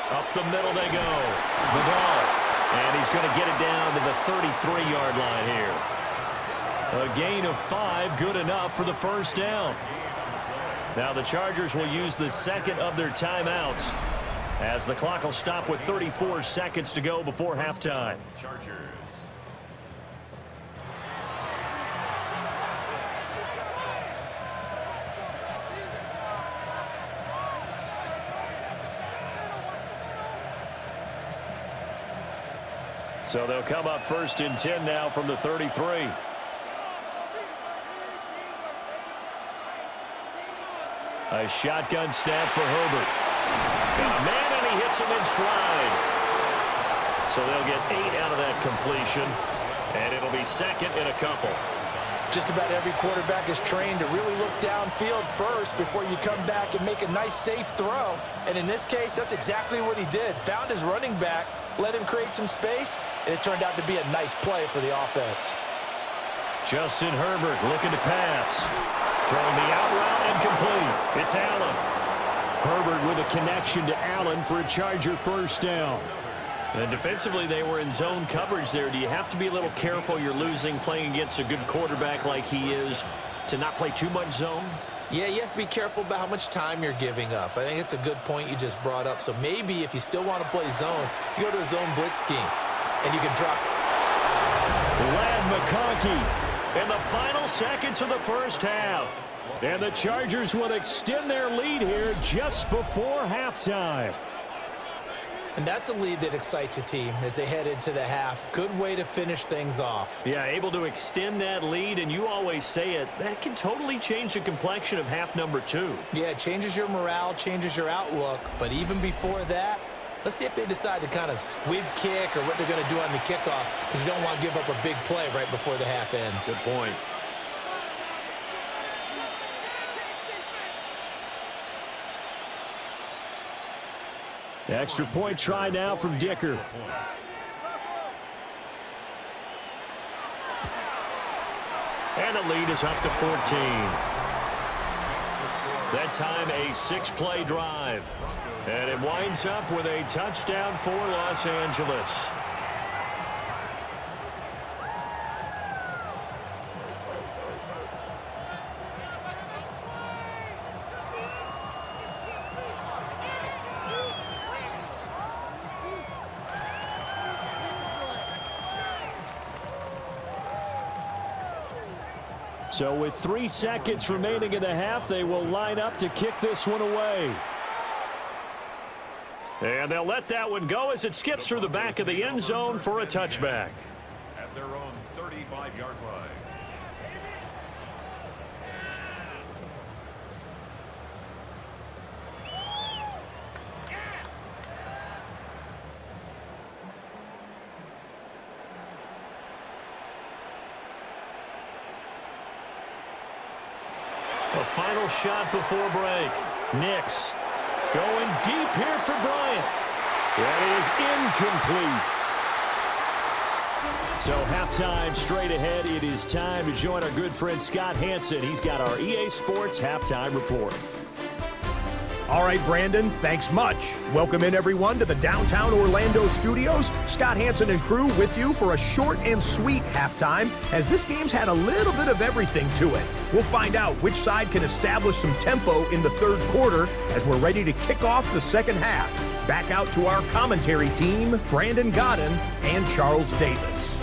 Up the middle they go. Vidal. And he's going to get it down to the 33-yard line here. A gain of 5, good enough for the first down. Now the Chargers will use the second of their timeouts as the clock will stop with 34 seconds to go before halftime. Chargers. So they'll come up 1st and 10 now from the 33. A shotgun snap for Herbert. Got a man, and he hits him in stride. So they'll get 8 out of that completion, and it'll be second in a couple. Just about every quarterback is trained to really look downfield first before you come back and make a nice, safe throw. And in this case, that's exactly what he did. Found his running back, let him create some space, and it turned out to be a nice play for the offense. Justin Herbert looking to pass. Throwing the out route and complete. It's Allen. Herbert with a connection to Allen for a Charger first down. And defensively, they were in zone coverage there. Do you have to be a little careful? You're losing playing against a good quarterback like he is to not play too much zone? Yeah, you have to be careful about how much time you're giving up. I think it's a good point you just brought up. So maybe if you still want to play zone, you go to a zone blitz scheme, and you can drop. Lad McConkey in the final seconds of the first half. And the Chargers will extend their lead here just before halftime. And that's a lead that excites a team as they head into the half. Good way to finish things off. Yeah, able to extend that lead, and you always say it, that can totally change the complexion of half number 2. Yeah, it changes your morale, changes your outlook. But even before that, let's see if they decide to kind of squib kick or what they're going to do on the kickoff, because you don't want to give up a big play right before the half ends. Good point. Extra point try now from Dicker. And the lead is up to 14. That time a 6-play drive. And it winds up with a touchdown for Los Angeles. So with 3 seconds remaining in the half, they will line up to kick this one away. And they'll let that one go as it skips through the back of the end zone for a touchback. At their own 35-yard line. A final shot before break. Nix going deep here for Bryant. That is incomplete. So halftime straight ahead. It is time to join our good friend Scott Hansen. He's got our EA Sports halftime report. All right, Brandon, thanks much. Welcome in, everyone, to the downtown Orlando studios. Scott Hansen and crew with you for a short and sweet halftime, as this game's had a little bit of everything to it. We'll find out which side can establish some tempo in the third quarter as we're ready to kick off the second half. Back out to our commentary team, Brandon Godden and Charles Davis.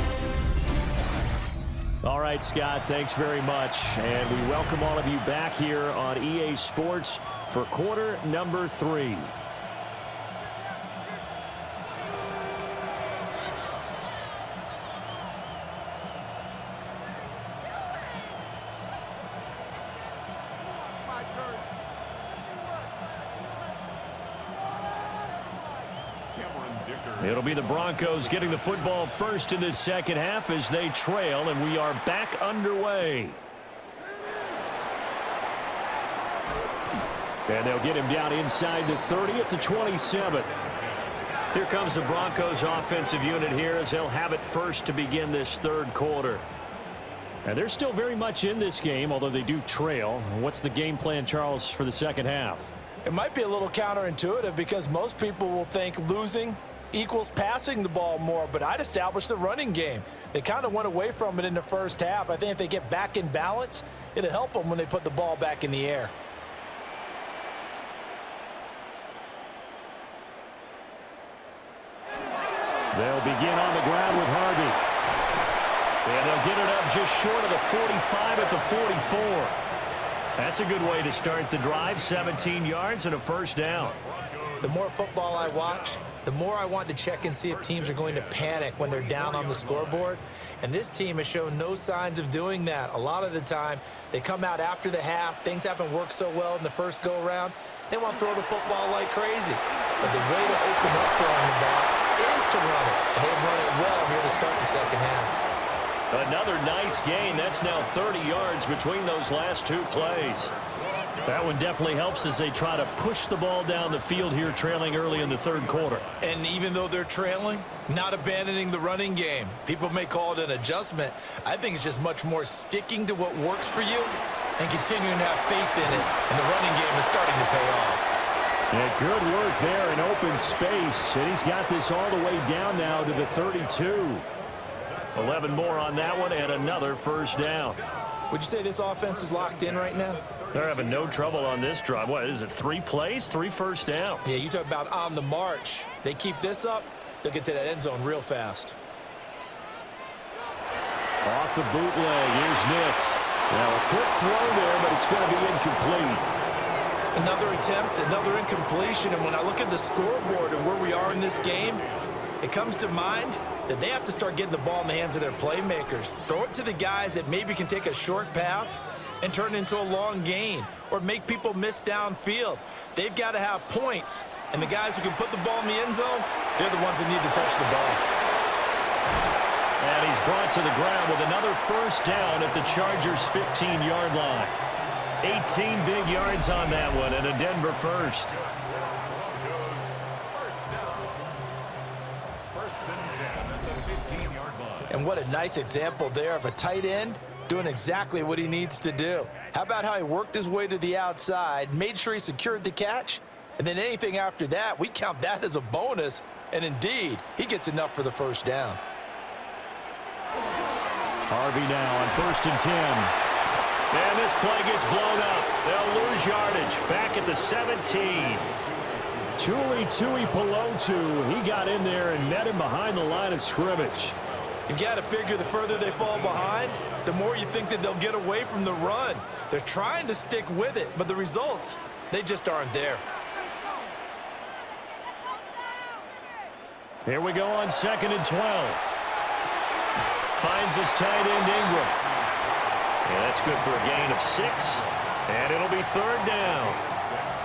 All right, Scott, thanks very much. And we welcome all of you back here on EA Sports for quarter number 3. It'll be the Broncos getting the football first in this second half as they trail, and we are back underway. And they'll get him down inside the 30 at the 27. Here comes the Broncos offensive unit here as they'll have it first to begin this third quarter. And they're still very much in this game, although they do trail. What's the game plan, Charles, for the second half? It might be a little counterintuitive because most people will think losing equals passing the ball more, but I'd establish the running game. They kind of went away from it in the first half. I think if they get back in balance, it'll help them when they put the ball back in the air. They'll begin on the ground with Harvey. And they'll get it up just short of the 45 at the 44. That's a good way to start the drive. 17 yards and a first down. The more football I watch, the more I want to check and see if teams are going to panic when they're down on the scoreboard. And this team has shown no signs of doing that. A lot of the time, they come out after the half. Things haven't worked so well in the first go-around. They want to throw the football like crazy. But the way to open up throwing the ball is to run it. And they've run it well here to start the second half. Another nice gain. That's now 30 yards between those last two plays. That one definitely helps as they try to push the ball down the field here, trailing early in the third quarter. And even though they're trailing, not abandoning the running game. People may call it an adjustment. I think it's just much more sticking to what works for you and continuing to have faith in it. And the running game is starting to pay off. Yeah, good work there in open space. And he's got this all the way down now to the 32. 11 more on that one and another first down. Would you say this offense is locked in right now? They're having no trouble on this drive. What is it, 3 plays, 3 first downs? Yeah, you talk about on the march. They keep this up, they'll get to that end zone real fast. Off the bootleg, here's Nix. Now a quick throw there, but it's going to be incomplete. Another attempt, another incompletion, and when I look at the scoreboard and where we are in this game, it comes to mind that they have to start getting the ball in the hands of their playmakers. Throw it to the guys that maybe can take a short pass and turn it into a long gain or make people miss downfield. They've got to have points, and the guys who can put the ball in the end zone, they're the ones that need to touch the ball. And he's brought to the ground with another first down at the Chargers' 15-yard line. 18 big yards on that one, and a Denver first. And what a nice example there of a tight end doing exactly what he needs to do. How about how he worked his way to the outside, made sure he secured the catch, and then anything after that, we count that as a bonus, and indeed, he gets enough for the first down. Harvey now on 1st and 10. And this play gets blown up. They'll lose yardage back at the 17. Tui Pelotu, he got in there and met him behind the line of scrimmage. You've got to figure the further they fall behind, the more you think that they'll get away from the run. They're trying to stick with it, but the results, they just aren't there. Here we go on 2nd and 12. Finds his tight end Ingram. Yeah, that's good for a gain of 6. And it'll be 3rd down.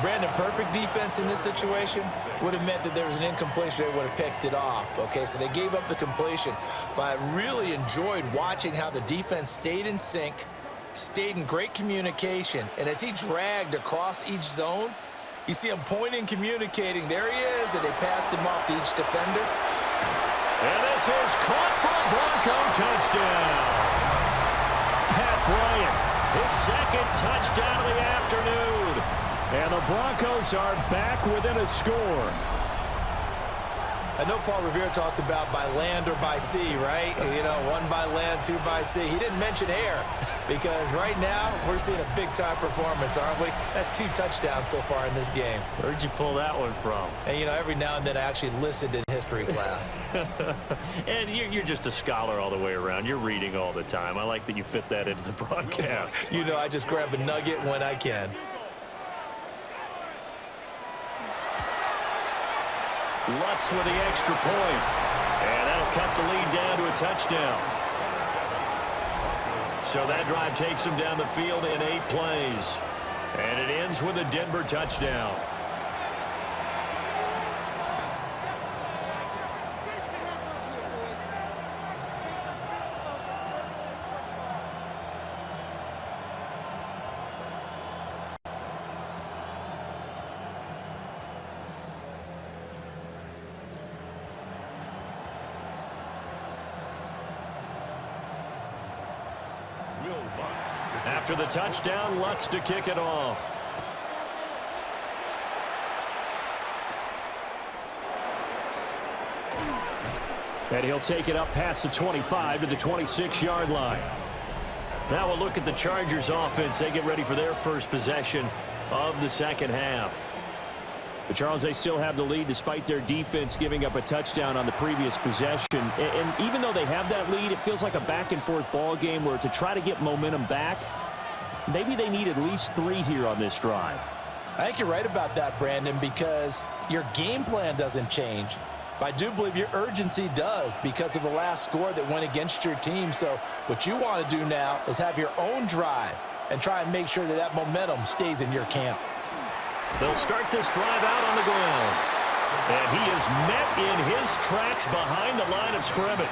Brandon, perfect defense in this situation would have meant that there was an incompletion. They would have picked it off. Okay, so they gave up the completion. But I really enjoyed watching how the defense stayed in sync, stayed in great communication. And as he dragged across each zone, you see him pointing, communicating. There he is, and they passed him off to each defender. And this is caught for a Bronco touchdown. Pat Bryant, his 2nd touchdown of the afternoon. And the Broncos are back within a score. I know Paul Revere talked about by land or by sea, right? You know, 1 by land, 2 by sea. He didn't mention air because right now we're seeing a big-time performance, aren't we? That's 2 touchdowns so far in this game. Where'd you pull that one from? And, you know, every now and then I actually listened in history class. And you're just a scholar all the way around. You're reading all the time. I like that you fit that into the broadcast. You know, I just grab a nugget when I can. Lutz with the extra point. And that'll cut the lead down to a touchdown. So that drive takes him down the field in 8 plays. And it ends with a Denver touchdown. After the touchdown, Lutz to kick it off. And he'll take it up past the 25 to the 26-yard line. Now we'll look at the Chargers offense. They get ready for their first possession of the 2nd half. But Charles, they still have the lead despite their defense giving up a touchdown on the previous possession. And even though they have that lead, it feels like a back-and-forth ball game where to try to get momentum back, maybe they need at least 3 here on this drive. I think you're right about that, Brandon, because your game plan doesn't change. But I do believe your urgency does because of the last score that went against your team. So what you want to do now is have your own drive and try and make sure that that momentum stays in your camp. They'll start this drive out on the ground. And he is met in his tracks behind the line of scrimmage.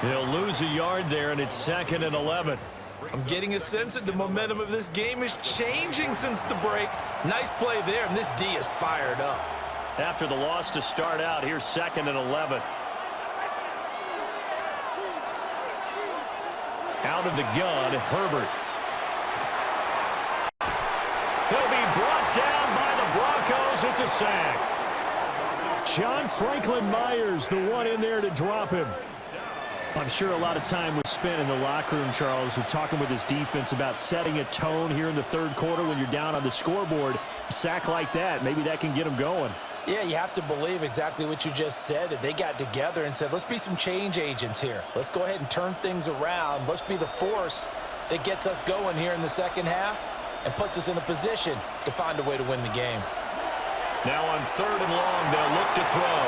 He'll lose a yard there, and it's 2nd and 11. I'm getting a sense that the momentum of this game is changing since the break. Nice play there, and this D is fired up. After the loss to start out, here's 2nd and 11. Out of the gun, Herbert. He'll be brought down by the Broncos falls. It's a sack. John Franklin Myers, the one in there to drop him. I'm sure a lot of time was spent in the locker room, Charles, with talking with his defense about setting a tone here in the third quarter when you're down on the scoreboard. A sack like that, maybe that can get them going. Yeah, you have to believe exactly what you just said, that they got together and said, let's be some change agents here. Let's go ahead and turn things around. Let's be the force that gets us going here in the second half and puts us in a position to find a way to win the game. Now on third and long, they'll look to throw.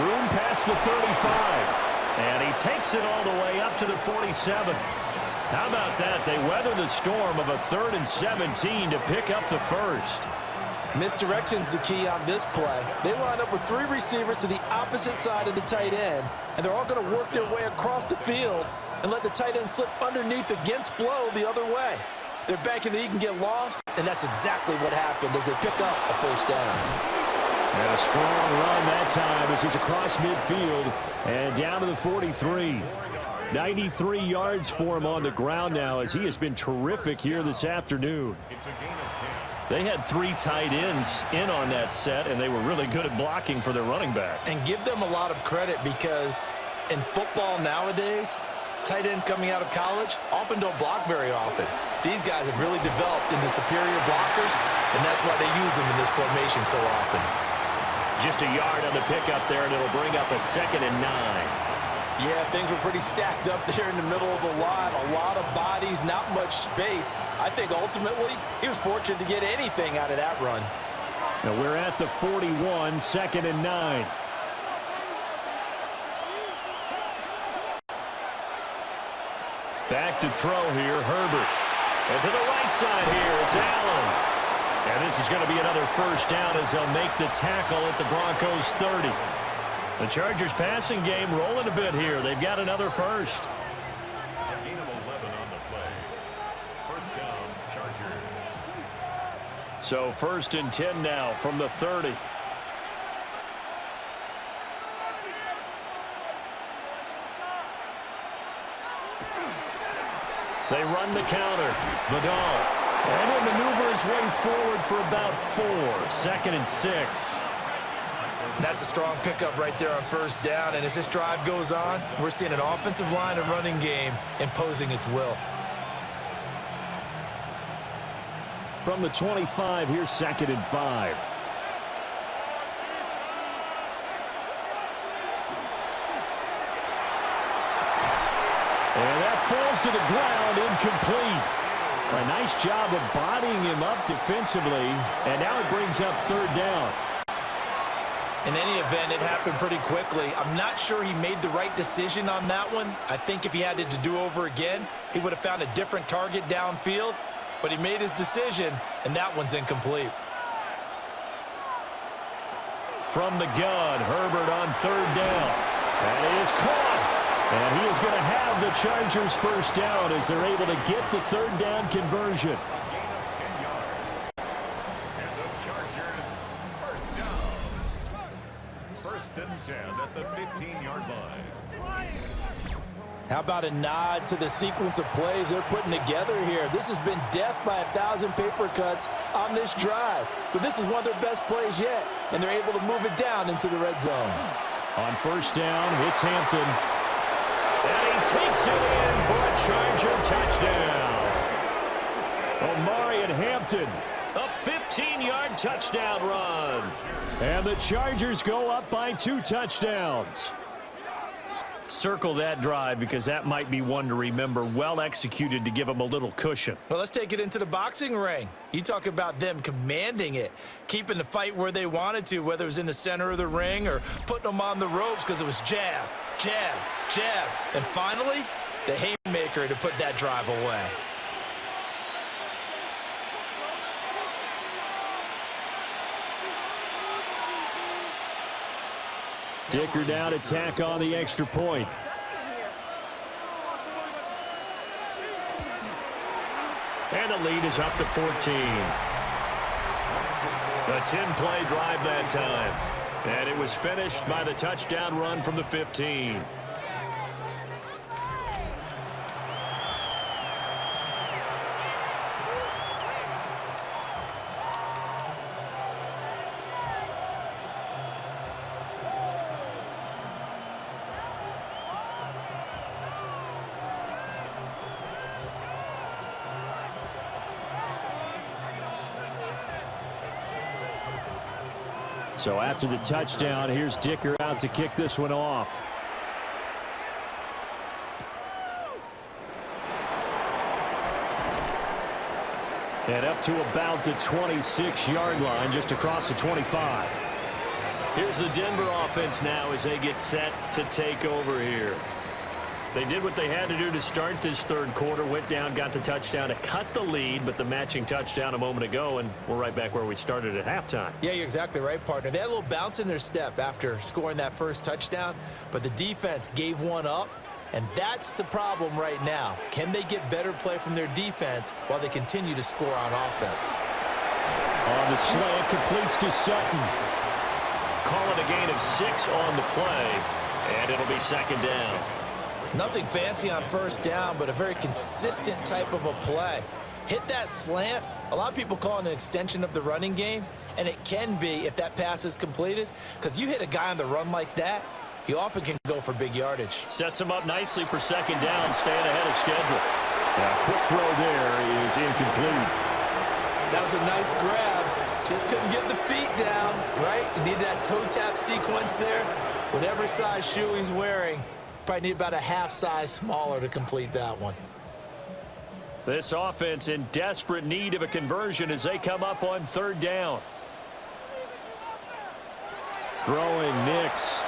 Room past the 35. And he takes it all the way up to the 47. How about that? They weather the storm of a 3rd and 17 to pick up the first. Misdirection's the key on this play. They line up with 3 receivers to the opposite side of the tight end, and they're all going to work their way across the field and let the tight end slip underneath against flow the other way. They're banking that he can get lost, and that's exactly what happened as they pick up a first down. And a strong run that time as he's across midfield and down to the 43. 93 yards for him on the ground now as he has been terrific here this afternoon. They had 3 tight ends in on that set, and they were really good at blocking for their running back. And give them a lot of credit because in football nowadays, tight ends coming out of college often don't block very often. These guys have really developed into superior blockers, and that's why they use them in this formation so often. Just a yard on the pickup there, and it'll bring up a 2nd and 9. Yeah, things were pretty stacked up there in the middle of the line. A lot of bodies, not much space. I think ultimately he was fortunate to get anything out of that run. Now we're at the 41, 2nd and 9. Back to throw here, Herbert. And to the right side here, it's Allen. And this is going to be another first down as they'll make the tackle at the Broncos 30. The Chargers passing game rolling a bit here. They've got another first. A gain of 11 on the play. First down, Chargers. So 1st and 10 now from the 30. They run the counter. Vidal. And he'll maneuver his way forward for about 4. 2nd and 6. That's a strong pickup right there on first down, and as this drive goes on, we're seeing an offensive line and running game imposing its will. From the 25, here's 2nd and 5. And that falls to the ground, incomplete. A nice job of bodying him up defensively, and now it brings up 3rd down. In any event, it happened pretty quickly. I'm not sure he made the right decision on that one. I think if he had it to do over again, he would have found a different target downfield, but he made his decision, and that one's incomplete. From the gun, Herbert on 3rd down. And it is caught. And he is going to have the Chargers first down as they're able to get the 3rd down conversion. Gain of 10 yards. And the Chargers first down. 1st and 10 at the 15-yard line. How about a nod to the sequence of plays they're putting together here? This has been death by 1,000 paper cuts on this drive. But this is one of their best plays yet, and they're able to move it down into the red zone. On first down, it's Hampton. And he takes it in for a Charger touchdown. Omarion Hampton. A 15-yard touchdown run. And the Chargers go up by 2 touchdowns. Circle that drive because that might be one to remember. Well executed to give them a little cushion. Well, let's take it into the boxing ring. You talk about them commanding it, keeping the fight where they wanted to, whether it was in the center of the ring or putting them on the ropes because it was jab, jab, jab. And finally, the haymaker to put that drive away. Dicker down to tack on the extra point. And the lead is up to 14. A 10-play drive that time. And it was finished by the touchdown run from the 15. So after the touchdown, here's Dicker out to kick this one off. And up to about the 26-yard line, just across the 25. Here's the Denver offense now as they get set to take over here. They did what they had to do to start this third quarter, went down, got the touchdown to cut the lead, but the matching touchdown a moment ago, and we're right back where we started at halftime. Yeah, you're exactly right, partner. They had a little bounce in their step after scoring that first touchdown, but the defense gave one up, and that's the problem right now. Can they get better play from their defense while they continue to score on offense? On the slant, completes to Sutton. Call it a gain of 6 on the play, and it'll be second down. Nothing fancy on first down, but a very consistent type of a play. Hit that slant. A lot of people call it an extension of the running game, and it can be if that pass is completed, because you hit a guy on the run like that, he often can go for big yardage. Sets him up nicely for second down, staying ahead of schedule. Now, quick throw there is incomplete. That was a nice grab. Just couldn't get the feet down, right? You need that toe tap sequence there. Whatever size shoe he's wearing, probably need about a half size smaller to complete that one. This offense in desperate need of a conversion as they come up on third down. Throwing Nix.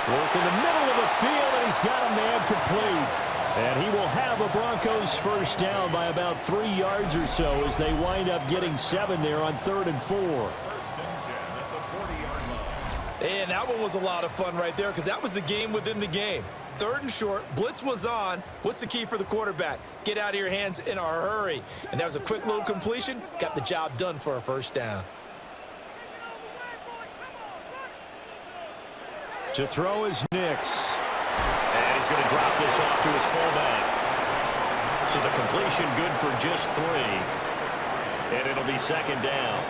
Work in the middle of the field, and he's got a man complete. And he will have a Broncos first down by about 3 yards or so as they wind up getting 7 there on 3rd and 4. And that one was a lot of fun right there because that was the game within the game. 3rd and short, blitz was on. What's the key for the quarterback? Get out of your hands in a hurry. And that was a quick little completion. Got the job done for a first down. To throw is Nix. And he's going to drop this off to his fullback. So the completion good for just 3. And it'll be second down.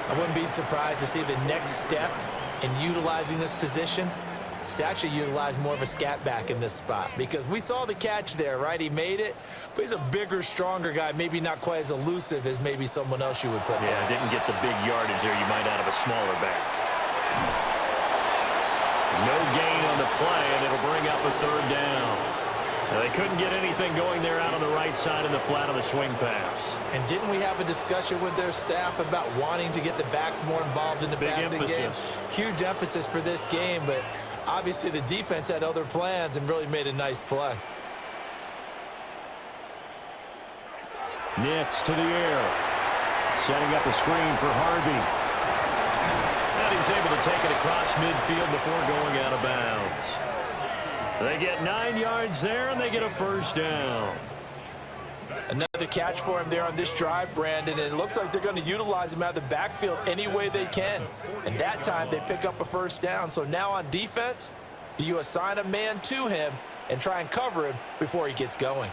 I wouldn't be surprised to see the next step in utilizing this position is to actually utilize more of a scat back in this spot, because we saw the catch there, right? He made it, but he's a bigger, stronger guy, maybe not quite as elusive as maybe someone else you would put there. Yeah, didn't get the big yardage there you might out of a smaller back. No gain on the play, and it'll bring up a third down. Now, they couldn't get anything going there out on the right side in the flat on the swing pass. And didn't we have a discussion with their staff about wanting to get the backs more involved in the passing game? Huge emphasis for this game, but obviously the defense had other plans and really made a nice play. Nix to the air. Setting up a screen for Harvey. And he's able to take it across midfield before going out of bounds. They get 9 yards there, and they get a first down. Another catch for him there on this drive, Brandon, and it looks like they're going to utilize him out of the backfield any way they can. And that time, they pick up a first down. So now on defense, do you assign a man to him and try and cover him before he gets going?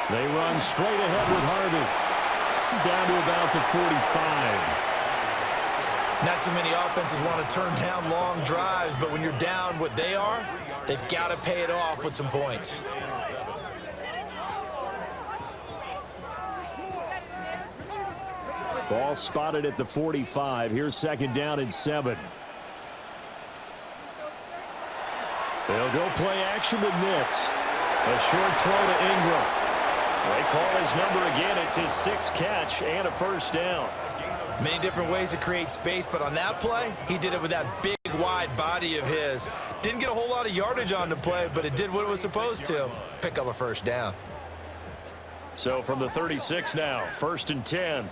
They run straight ahead with Harvey. Down to about the 45. Not too many offenses want to turn down long drives, but when you're down what they are, they've got to pay it off with some points. Ball spotted at the 45. Here's second down and 7. They'll go play action with Nix. A short throw to Ingram. They call his number again. It's his 6th catch and a first down. Many different ways to create space, but on that play, he did it with that big, wide body of his. Didn't get a whole lot of yardage on the play, but it did what it was supposed to. Pick up a first down. So from the 36 now, 1st and 10.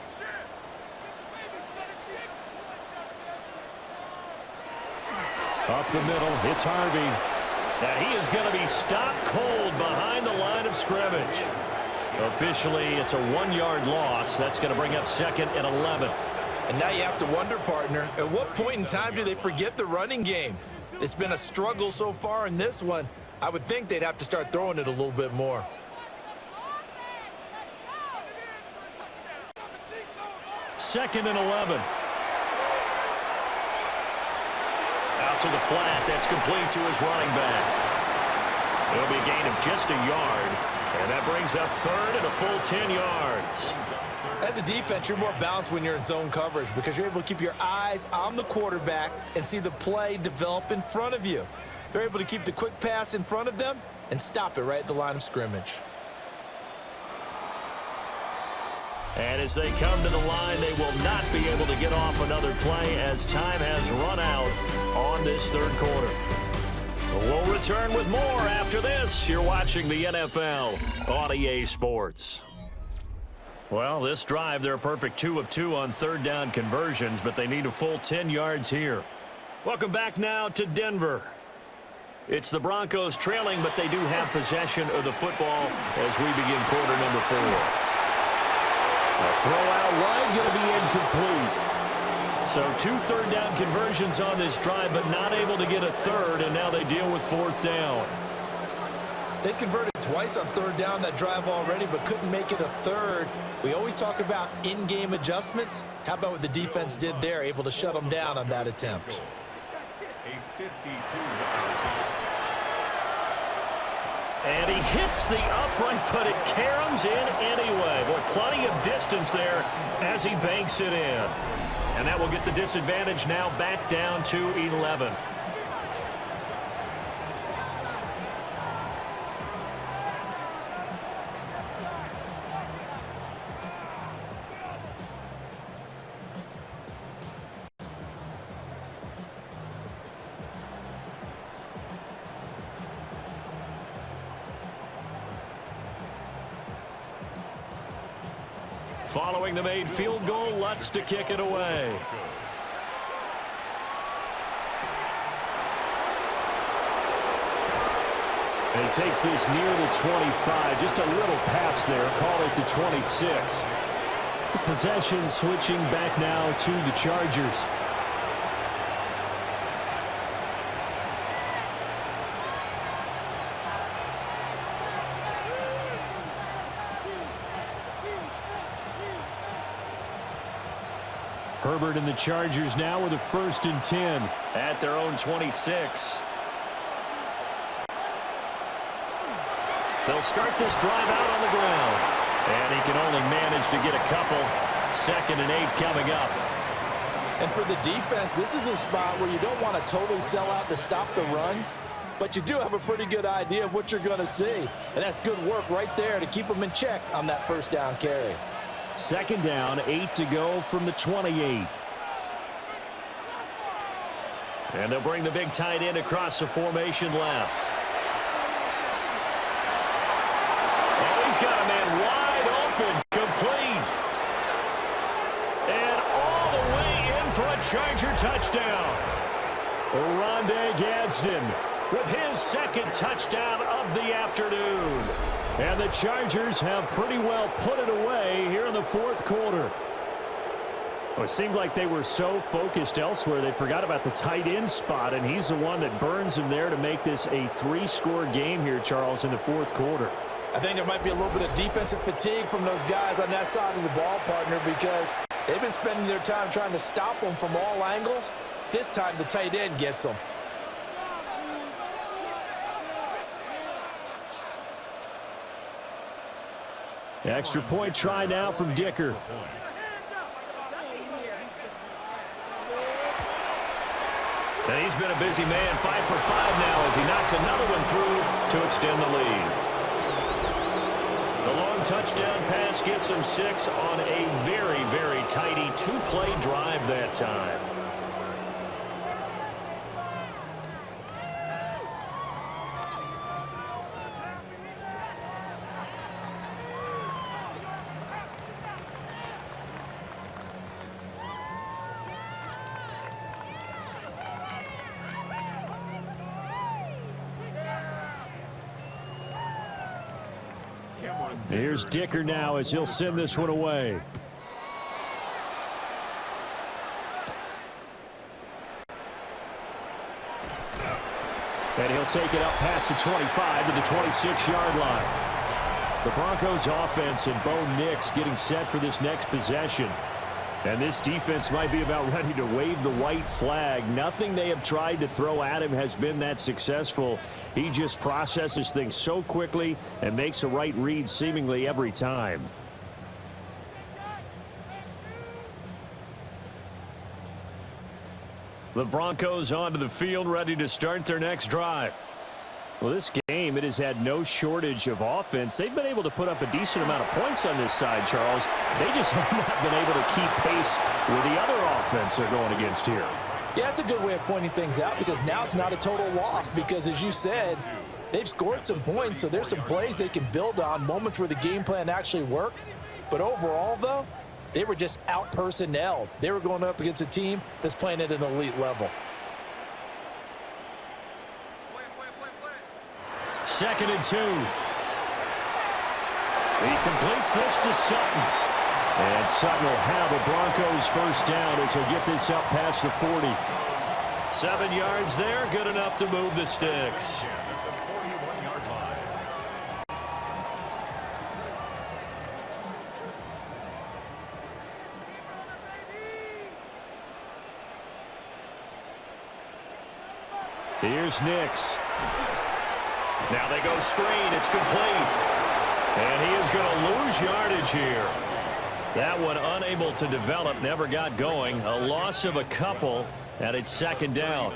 Up the middle, it's Harvey. Now he is going to be stopped cold behind the line of scrimmage. Officially, it's a 1-yard loss. That's going to bring up 2nd and 11. And now you have to wonder, partner, at what point in time do they forget the running game? It's been a struggle so far in this one. I would think they'd have to start throwing it a little bit more. Second and 11. Out to the flat. That's complete to his running back. It'll be a gain of just a yard. And that brings up third and a full 10 yards. As a defense, you're more balanced when you're in zone coverage because you're able to keep your eyes on the quarterback and see the play develop in front of you. They're able to keep the quick pass in front of them and stop it right at the line of scrimmage. And as they come to the line, they will not be able to get off another play as time has run out on this third quarter. We'll return with more after this. You're watching the NFL on EA Sports. Well, this drive, they're a perfect 2 of 2 on third down conversions, but they need a full 10 yards here. Welcome back now to Denver. It's the Broncos trailing, but they do have possession of the football as we begin quarter number 4. A throw out wide, going to be incomplete. So 2 third down conversions on this drive, but not able to get a third, and now they deal with fourth down. They converted twice on third down that drive already, but couldn't make it a third. We always talk about in-game adjustments. How about what the defense did there, able to shut them down on that attempt? A 52-yard. And he hits the upright, but it caroms in anyway. Boy, plenty of distance there as he banks it in. And that will get the disadvantage now back down to 11. Following the made field goal, Lutz to kick it away. And he takes this near the 25. Just a little pass there. Call it the 26. Possession switching back now to the Chargers. Herbert and the Chargers now with a 1st and 10 at their own 26. They'll start this drive out on the ground. And he can only manage to get a couple. 2nd and 8 coming up. And for the defense, this is a spot where you don't want to totally sell out to stop the run, but you do have a pretty good idea of what you're going to see. And that's good work right there to keep them in check on that 1st down carry. 2nd down, 8 to go from the 28. And they'll bring the big tight end across the formation left. Oh, he's got a man wide open, complete. And all the way in for a Charger touchdown. Rondé Gadsden with his 2nd touchdown of the afternoon. And the Chargers have pretty well put it away here in the 4th quarter. Well, it seemed like they were so focused elsewhere, they forgot about the tight end spot, and he's the one that burns him there to make this a 3-score game here, Charles, in the 4th quarter. I think there might be a little bit of defensive fatigue from those guys on that side of the ball, partner, because they've been spending their time trying to stop them from all angles. This time the tight end gets them. Extra point try now from Dicker. And he's been a busy man, 5 for 5 now as he knocks another one through to extend the lead. The long touchdown pass gets him 6 on a very, very tidy 2-play drive that time. Here's Dicker now as he'll send this one away. And he'll take it up past the 25 to the 26-yard line. The Broncos offense and Bo Nix getting set for this next possession. And this defense might be about ready to wave the white flag. Nothing they have tried to throw at him has been that successful. He just processes things so quickly and makes a right read seemingly every time. The Broncos onto the field, ready to start their next drive. Well, this game, it has had no shortage of offense. They've been able to put up a decent amount of points on this side, Charles. They just have not been able to keep pace with the other offense they're going against here. Yeah, that's a good way of pointing things out because now it's not a total loss because, as you said, they've scored some points, so there's some plays they can build on, moments where the game plan actually worked. But overall, though, they were just out-personnelled. They were going up against a team that's playing at an elite level. Second and 2. He completes this to Sutton. And Sutton will have a Broncos first down as he'll get this up past the 40. 7 yards there, good enough to move the sticks. Here's Nix. Now they go screen. It's complete. And he is going to lose yardage here. That one unable to develop, never got going. A loss of a couple, and it's second down.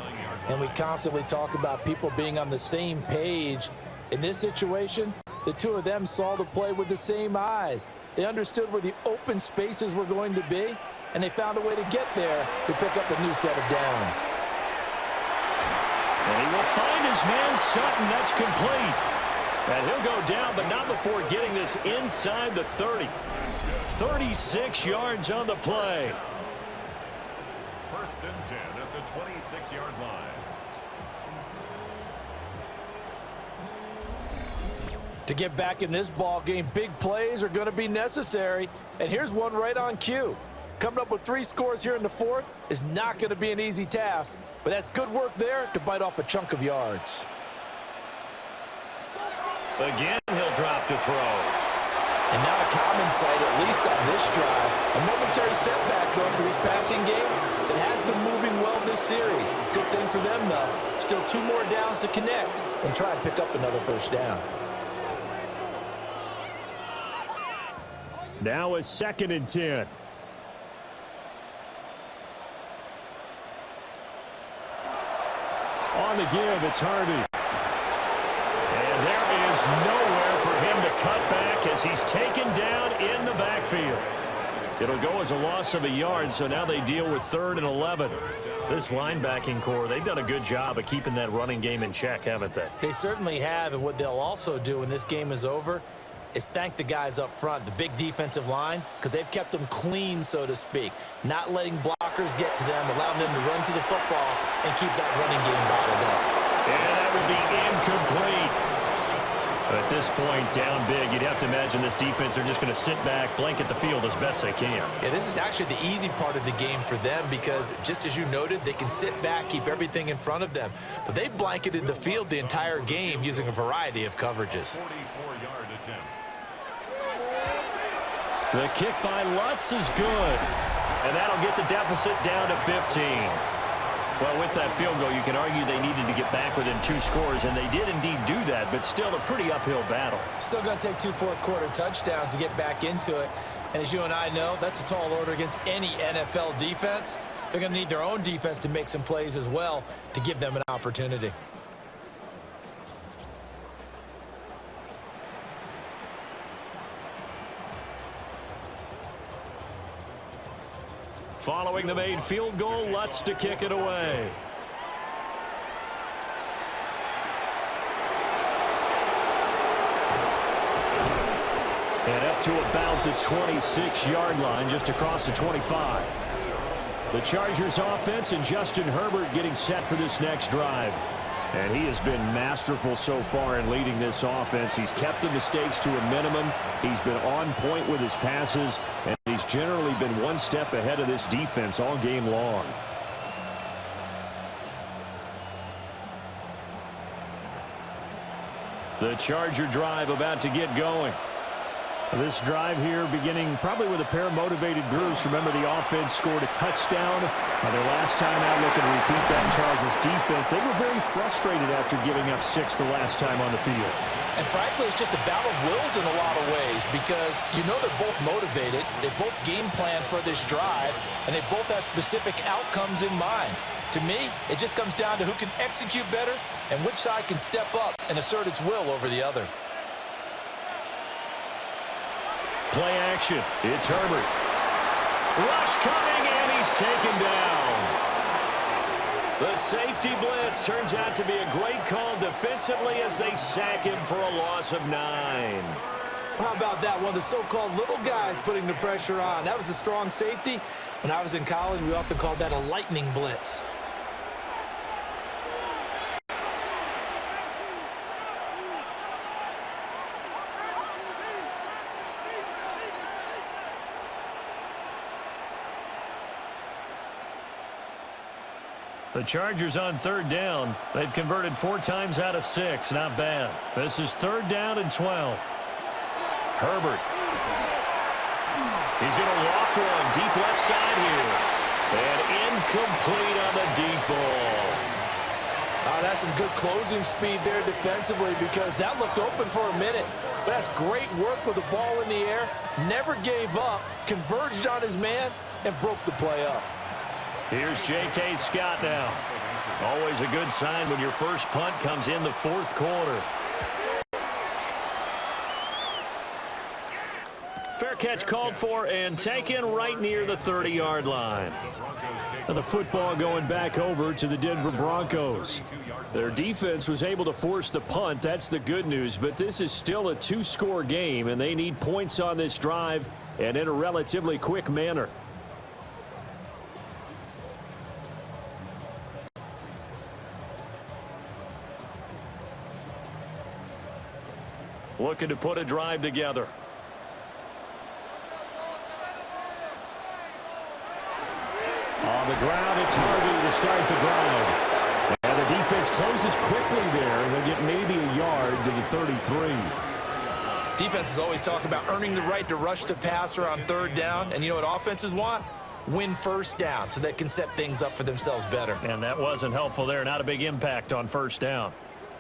And we constantly talk about people being on the same page. In this situation, the two of them saw the play with the same eyes. They understood where the open spaces were going to be, and they found a way to get there to pick up a new set of downs. And he will find his man Sutton. That's complete. And he'll go down, but not before getting this inside the 30. 36 yards on the play. First and 10 at the 26-yard line. To get back in this ball game, big plays are going to be necessary. And here's one right on cue. Coming up with 3 scores here in the fourth is not going to be an easy task, but that's good work there to bite off a chunk of yards. Again, he'll drop to throw. And now a common sight, at least on this drive. A momentary setback, though, for this passing game that has been moving well this series. Good thing for them, though. Still 2 more downs to connect and try and pick up another first down. Now a second and 10. On the give, it's Harvey. And there is nowhere for him to cut back as he's taken down in the backfield. It'll go as a loss of a yard, so now they deal with 3rd and 11. This linebacking core, they've done a good job of keeping that running game in check, haven't they? They certainly have, and what they'll also do when this game is over is thank the guys up front, the big defensive line, because they've kept them clean, so to speak, not letting blockers get to them, allowing them to run to the football and keep that running game bottled up. And that will be incomplete. At this point, down big, you'd have to imagine this defense, they're just going to sit back, blanket the field as best they can. Yeah, this is actually the easy part of the game for them because, just as you noted, they can sit back, keep everything in front of them. But they've blanketed the field the entire game using a variety of coverages. 44-yard attempt. The kick by Lutz is good. And that'll get the deficit down to 15. Well, with that field goal, you can argue they needed to get back within 2 scores, and they did indeed do that, but still a pretty uphill battle. Still going to take 2 fourth-quarter touchdowns to get back into it. And as you and I know, that's a tall order against any NFL defense. They're going to need their own defense to make some plays as well to give them an opportunity. Following the made field goal, Lutz to kick it away. And up to about the 26-yard line, just across the 25. The Chargers offense and Justin Herbert getting set for this next drive. And he has been masterful so far in leading this offense. He's kept the mistakes to a minimum. He's been on point with his passes, and he's generally been one step ahead of this defense all game long. The Charger drive about to get going. This drive here beginning probably with a pair of motivated groups. Remember, the offense scored a touchdown. Their last time out, looking to repeat that in Charles' defense. They were very frustrated after giving up 6 the last time on the field. And frankly, it's just a battle of wills in a lot of ways because you know they're both motivated. They both game plan for this drive, and they both have specific outcomes in mind. To me, it just comes down to who can execute better and which side can step up and assert its will over the other. Play action. It's Herbert. Rush coming, and he's taken down. The safety blitz turns out to be a great call defensively as they sack him for a loss of 9. How about that? One of the so-called little guys putting the pressure on. That was a strong safety. When I was in college, we often called that a lightning blitz. The Chargers on 3rd down. They've converted 4 times out of 6. Not bad. This is 3rd down and 12. Herbert. He's going to loft one deep left side here. And incomplete on the deep ball. That's some good closing speed there defensively because that looked open for a minute. But that's great work with the ball in the air. Never gave up, converged on his man, and broke the play up. Here's J.K. Scott now. Always a good sign when your first punt comes in the 4th quarter. Fair catch called for and taken right near the 30-yard line. And the football going back over to the Denver Broncos. Their defense was able to force the punt. That's the good news. But this is still a 2-score game, and they need points on this drive and in a relatively quick manner. Looking to put a drive together. On the ground, it's Harvey to start the drive. And the defense closes quickly there, and they'll get maybe a yard to the 33. Defenses always talk about earning the right to rush the passer on 3rd down. And you know what offenses want? Win 1st down so they can set things up for themselves better. And that wasn't helpful there. Not a big impact on 1st down.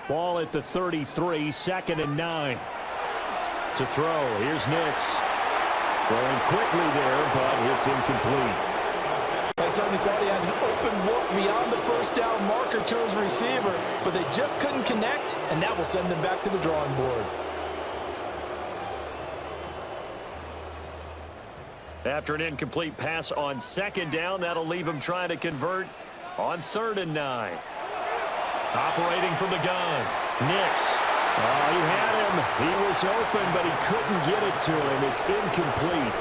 Ball at the 33, 2nd and 9. To throw, here's Nix. Throwing quickly there, but it's incomplete. I certainly thought he had an open look beyond the 1st down marker to his receiver, but they just couldn't connect, and that will send them back to the drawing board. After an incomplete pass on 2nd down, that'll leave him trying to convert on 3rd and 9. Operating from the gun, Nix. Oh, he had him. He was open, but he couldn't get it to him. It's incomplete.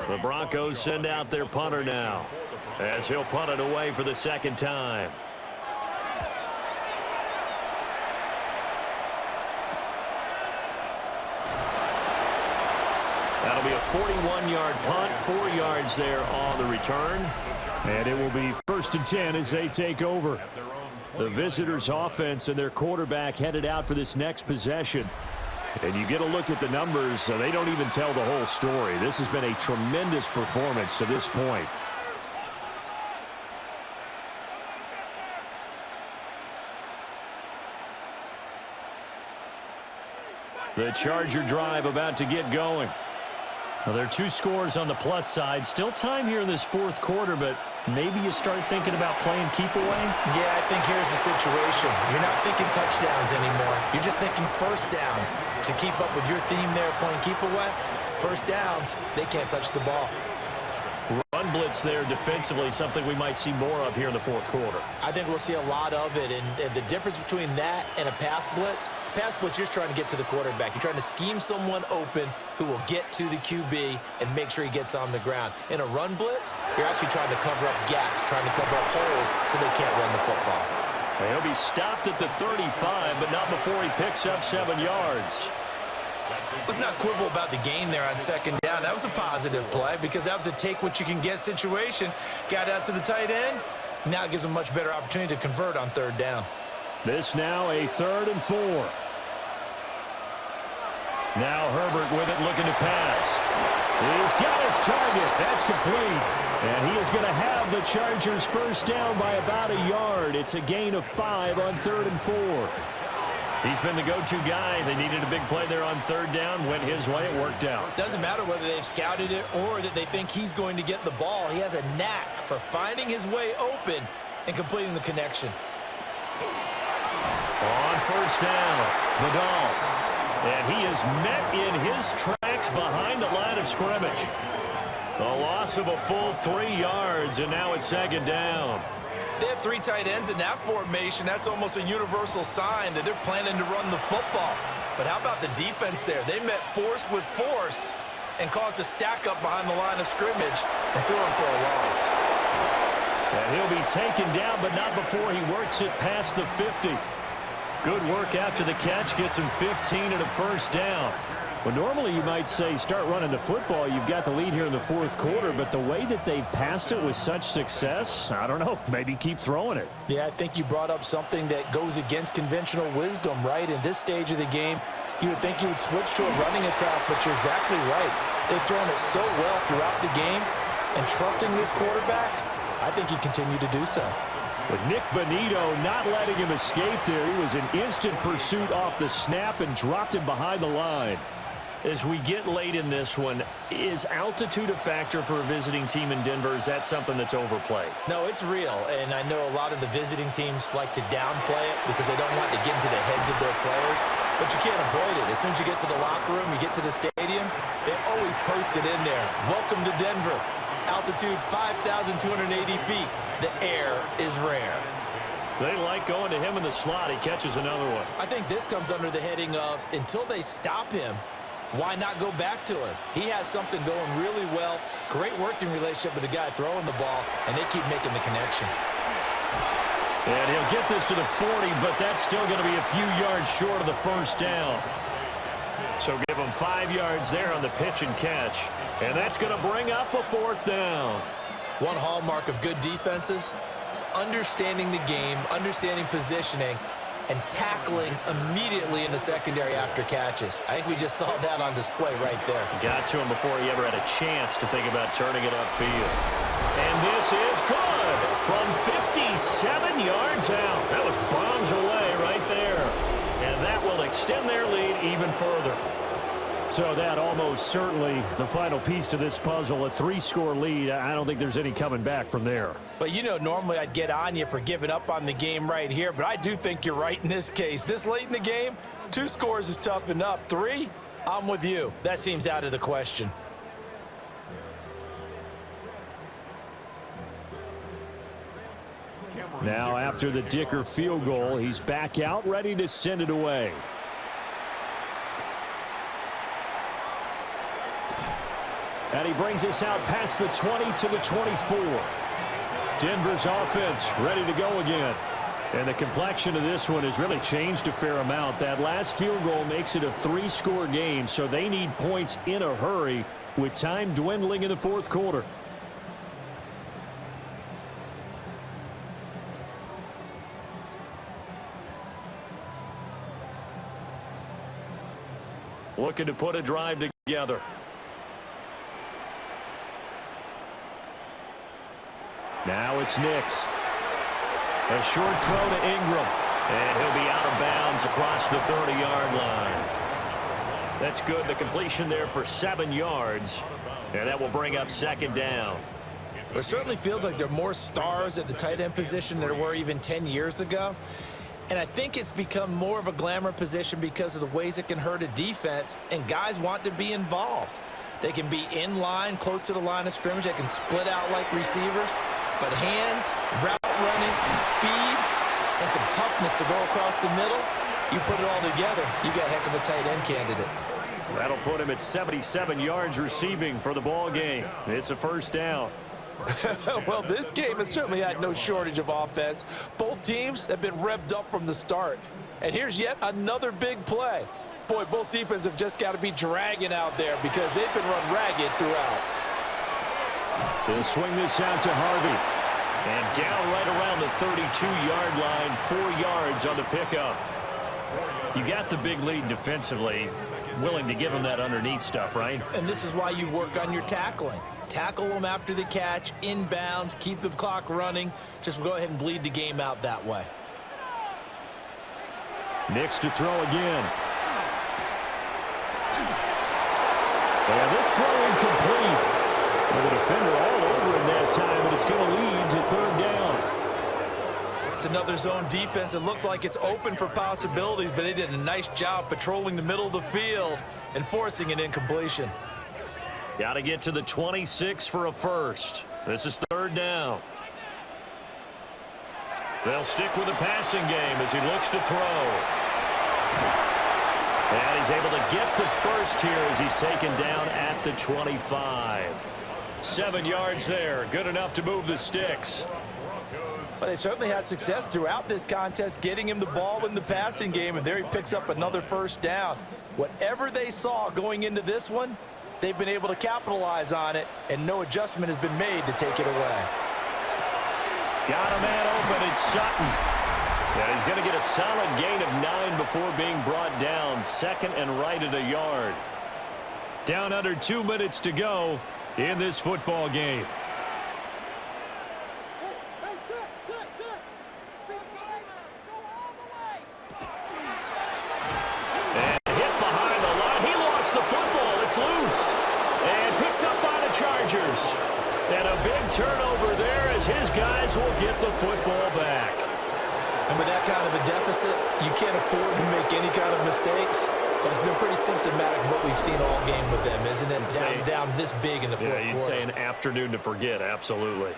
The Broncos send out their punter now, as he'll punt it away for the 2nd time. That'll be a 41-yard punt, 4 yards there on the return. And it will be 1st and 10 as they take over. The visitors' offense and their quarterback headed out for this next possession. And you get a look at the numbers, they don't even tell the whole story. This has been a tremendous performance to this point. The Charger drive about to get going. Well, there are 2 scores on the plus side. Still time here in this 4th quarter, but maybe you start thinking about playing keep away? Yeah, I think here's the situation. You're not thinking touchdowns anymore. You're just thinking 1st downs. To keep up with your theme there, playing keep away, 1st downs, they can't touch the ball. Run blitz there defensively, something we might see more of here in the 4th quarter. I think we'll see a lot of it, and the difference between that and a pass blitz, you're just trying to get to the quarterback. You're trying to scheme someone open who will get to the QB and make sure he gets on the ground. In a run blitz, you're actually trying to cover up gaps, trying to cover up holes so they can't run the football. He'll be stopped at the 35, but not before he picks up 7 yards. Let's not quibble about the gain there on second down. That was a positive play because that was a take-what-you-can-get situation. Got out to the tight end. Now it gives them a much better opportunity to convert on third down. This now a 3rd and 4. Now Herbert with it, looking to pass. He's got his target. That's complete. And he is going to have the Chargers first down by about a yard. It's a gain of 5 on 3rd and 4. He's been the go-to guy. They needed a big play there on third down. Went his way. It worked out. Doesn't matter whether they've scouted it or that they think he's going to get the ball. He has a knack for finding his way open and completing the connection. On first down, Vidal. And he is met in his tracks behind the line of scrimmage. A loss of a full 3 yards, and now it's second down. They have 3 tight ends in that formation. That's almost a universal sign that they're planning to run the football. But how about the defense there? They met force with force and caused a stack up behind the line of scrimmage and threw him for a loss. And he'll be taken down, but not before he works it past the 50. Good work after the catch. Gets him 15 and a first down. Well, normally you might say start running the football. You've got the lead here in the 4th quarter, but the way that they've passed it with such success, I don't know, maybe keep throwing it. Yeah, I think you brought up something that goes against conventional wisdom, right? In this stage of the game, you would think you would switch to a running attack, but you're exactly right. They've thrown it so well throughout the game, and trusting this quarterback, I think he continued to do so. With Nick Bonito not letting him escape there, he was in instant pursuit off the snap and dropped him behind the line. As we get late in this one, is altitude a factor for a visiting team in Denver? Is that something that's overplayed? No, it's real, and I know a lot of the visiting teams like to downplay it because they don't want to get into the heads of their players, but you can't avoid it. As soon as you get to the locker room, you get to the stadium, they always post it in there. Welcome to Denver. Altitude 5,280 feet. The air is rare. They like going to him in the slot. He catches another one. I think this comes under the heading of until they stop him, why not go back to him? He has something going really well. Great working relationship with the guy throwing the ball, and they keep making the connection. And he'll get this to the 40, but that's still going to be a few yards short of the first down. So give him 5 yards there on the pitch and catch. And that's going to bring up a 4th down. One hallmark of good defenses is understanding the game, understanding positioning, and tackling immediately in the secondary after catches. I think we just saw that on display right there. Got to him before he ever had a chance to think about turning it upfield. And this is good from 57 yards out. That was bombs away right there. And that will extend their lead even further. So that almost certainly the final piece to this puzzle, a 3-score lead. I don't think there's any coming back from there. But you know, normally I'd get on you for giving up on the game right here, but I do think you're right in this case. This late in the game, 2 scores is tough enough. 3, I'm with you. That seems out of the question. Now after the Dicker field goal, he's back out, ready to send it away. And he brings us out past the 20 to the 24. Denver's offense ready to go again. And the complexion of this one has really changed a fair amount. That last field goal makes it a 3-score game, so they need points in a hurry with time dwindling in the 4th quarter. Looking to put a drive together. Now it's Nix. A short throw to Ingram. And he'll be out of bounds across the 30-yard line. That's good. The completion there for 7 yards. And that will bring up second down. It certainly feels like there are more stars at the tight end position than there were even 10 years ago. And I think it's become more of a glamour position because of the ways it can hurt a defense, and guys want to be involved. They can be in line, close to the line of scrimmage. They can split out like receivers. But hands, route running, speed, and some toughness to go across the middle, you put it all together, you got a heck of a tight end candidate. That'll put him at 77 yards receiving for the ball game. It's a first down. Well, this game has certainly had no shortage of offense. Both teams have been revved up from the start. And here's yet another big play. Boy, both defenses have just got to be dragging out there because they've been run ragged throughout. They'll swing this out to Harvey. And down right around the 32-yard line, 4 yards on the pickup. You got the big lead defensively, willing to give them that underneath stuff, right? And this is why you work on your tackling. Tackle them after the catch, inbounds, keep the clock running. Just go ahead and bleed the game out that way. Nix to throw again. And this throw incomplete. With a defender all over him that time, and it's going to lead to 3rd down. It's another zone defense. It looks like it's open for possibilities, but they did a nice job patrolling the middle of the field and forcing an incompletion. Got to get to the 26 for a first. This is 3rd down. They'll stick with the passing game as he looks to throw. And he's able to get the first here as he's taken down at the 25. 7 yards there. Good enough to move the sticks. But they certainly had success throughout this contest, getting him the ball in the passing game, and there he picks up another first down. Whatever they saw going into this one, they've been able to capitalize on it, and no adjustment has been made to take it away. Got a man open. It's Sutton. And he's going to get a solid gain of 9 before being brought down. 2nd and right at a yard. Down under 2 minutes to go in this football game. And hit behind the line. He lost the football. It's loose. And picked up by the Chargers. And a big turnover there as his guys will get the football back. And with that kind of a deficit, you can't afford to make any kind of mistakes. But it's been pretty symptomatic of what we've seen all game with them, isn't it? Down this big in the fourth quarter. Yeah, you'd say an afternoon to forget, absolutely.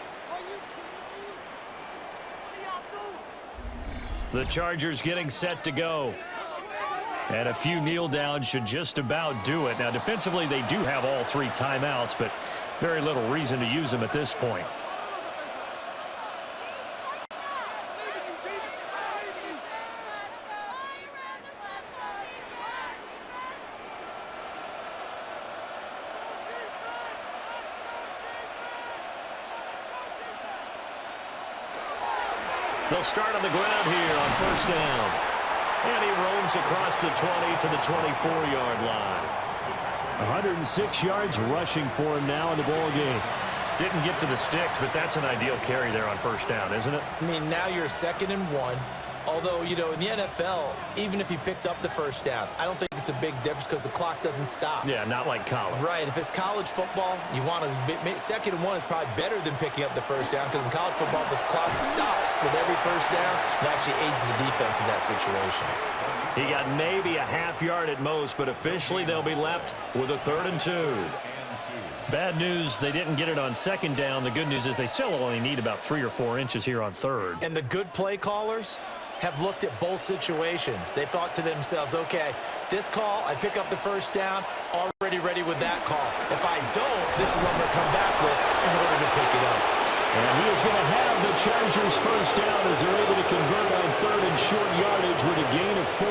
The Chargers getting set to go. And a few kneel downs should just about do it. Now, defensively, they do have all 3 timeouts, but very little reason to use them at this point. They'll start on the ground here on 1st down. And he roams across the 20 to the 24-yard line. 106 yards rushing for him now in the ball game. Didn't get to the sticks, but that's an ideal carry there on 1st down, isn't it? I mean, now you're 2nd and 1. Although, you know, in the NFL, even if you picked up the 1st down, I don't think it's a big difference because the clock doesn't stop. Yeah, not like college. Right. If it's college football, you want to 2nd and 1 is probably better than picking up the 1st down because in college football, the clock stops with every 1st down and actually aids the defense in that situation. He got maybe a half yard at most, but officially they'll be left with a 3rd and 2. Bad news, they didn't get it on 2nd down. The good news is they still only need about 3 or 4 inches here on 3rd. And the good play callers have looked at both situations. They thought to themselves, okay, this call, I pick up the 1st down, already ready with that call. If I don't, this is what I'm going to come back with in order to pick it up. And he is going to have the Chargers 1st down as they're able to convert on 3rd and short yardage with a gain of 4.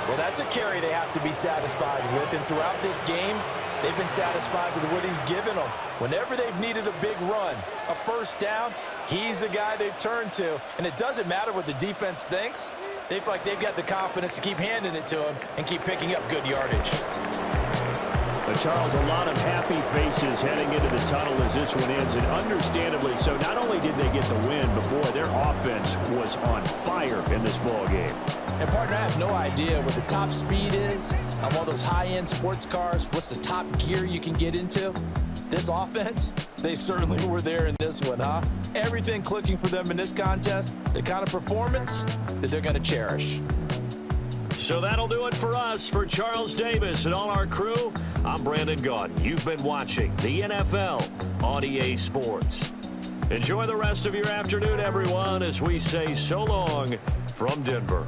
Well, that's a carry they have to be satisfied with, and throughout this game, they've been satisfied with what he's given them. Whenever they've needed a big run, a 1st down, he's the guy they've turned to. And it doesn't matter what the defense thinks. They feel like they've got the confidence to keep handing it to him and keep picking up good yardage. But Charles, a lot of happy faces heading into the tunnel as this one ends, and understandably so. Not only did they get the win, but boy, their offense was on fire in this ball game. And partner, I have no idea what the top speed is on one of those high-end sports cars. What's the top gear you can get into? This offense, they certainly were there in this one, huh? Everything clicking for them in this contest, the kind of performance that they're going to cherish. So that'll do it for us. For Charles Davis and all our crew, I'm Brandon Gaudin. You've been watching the NFL on EA Sports. Enjoy the rest of your afternoon, everyone, as we say so long from Denver.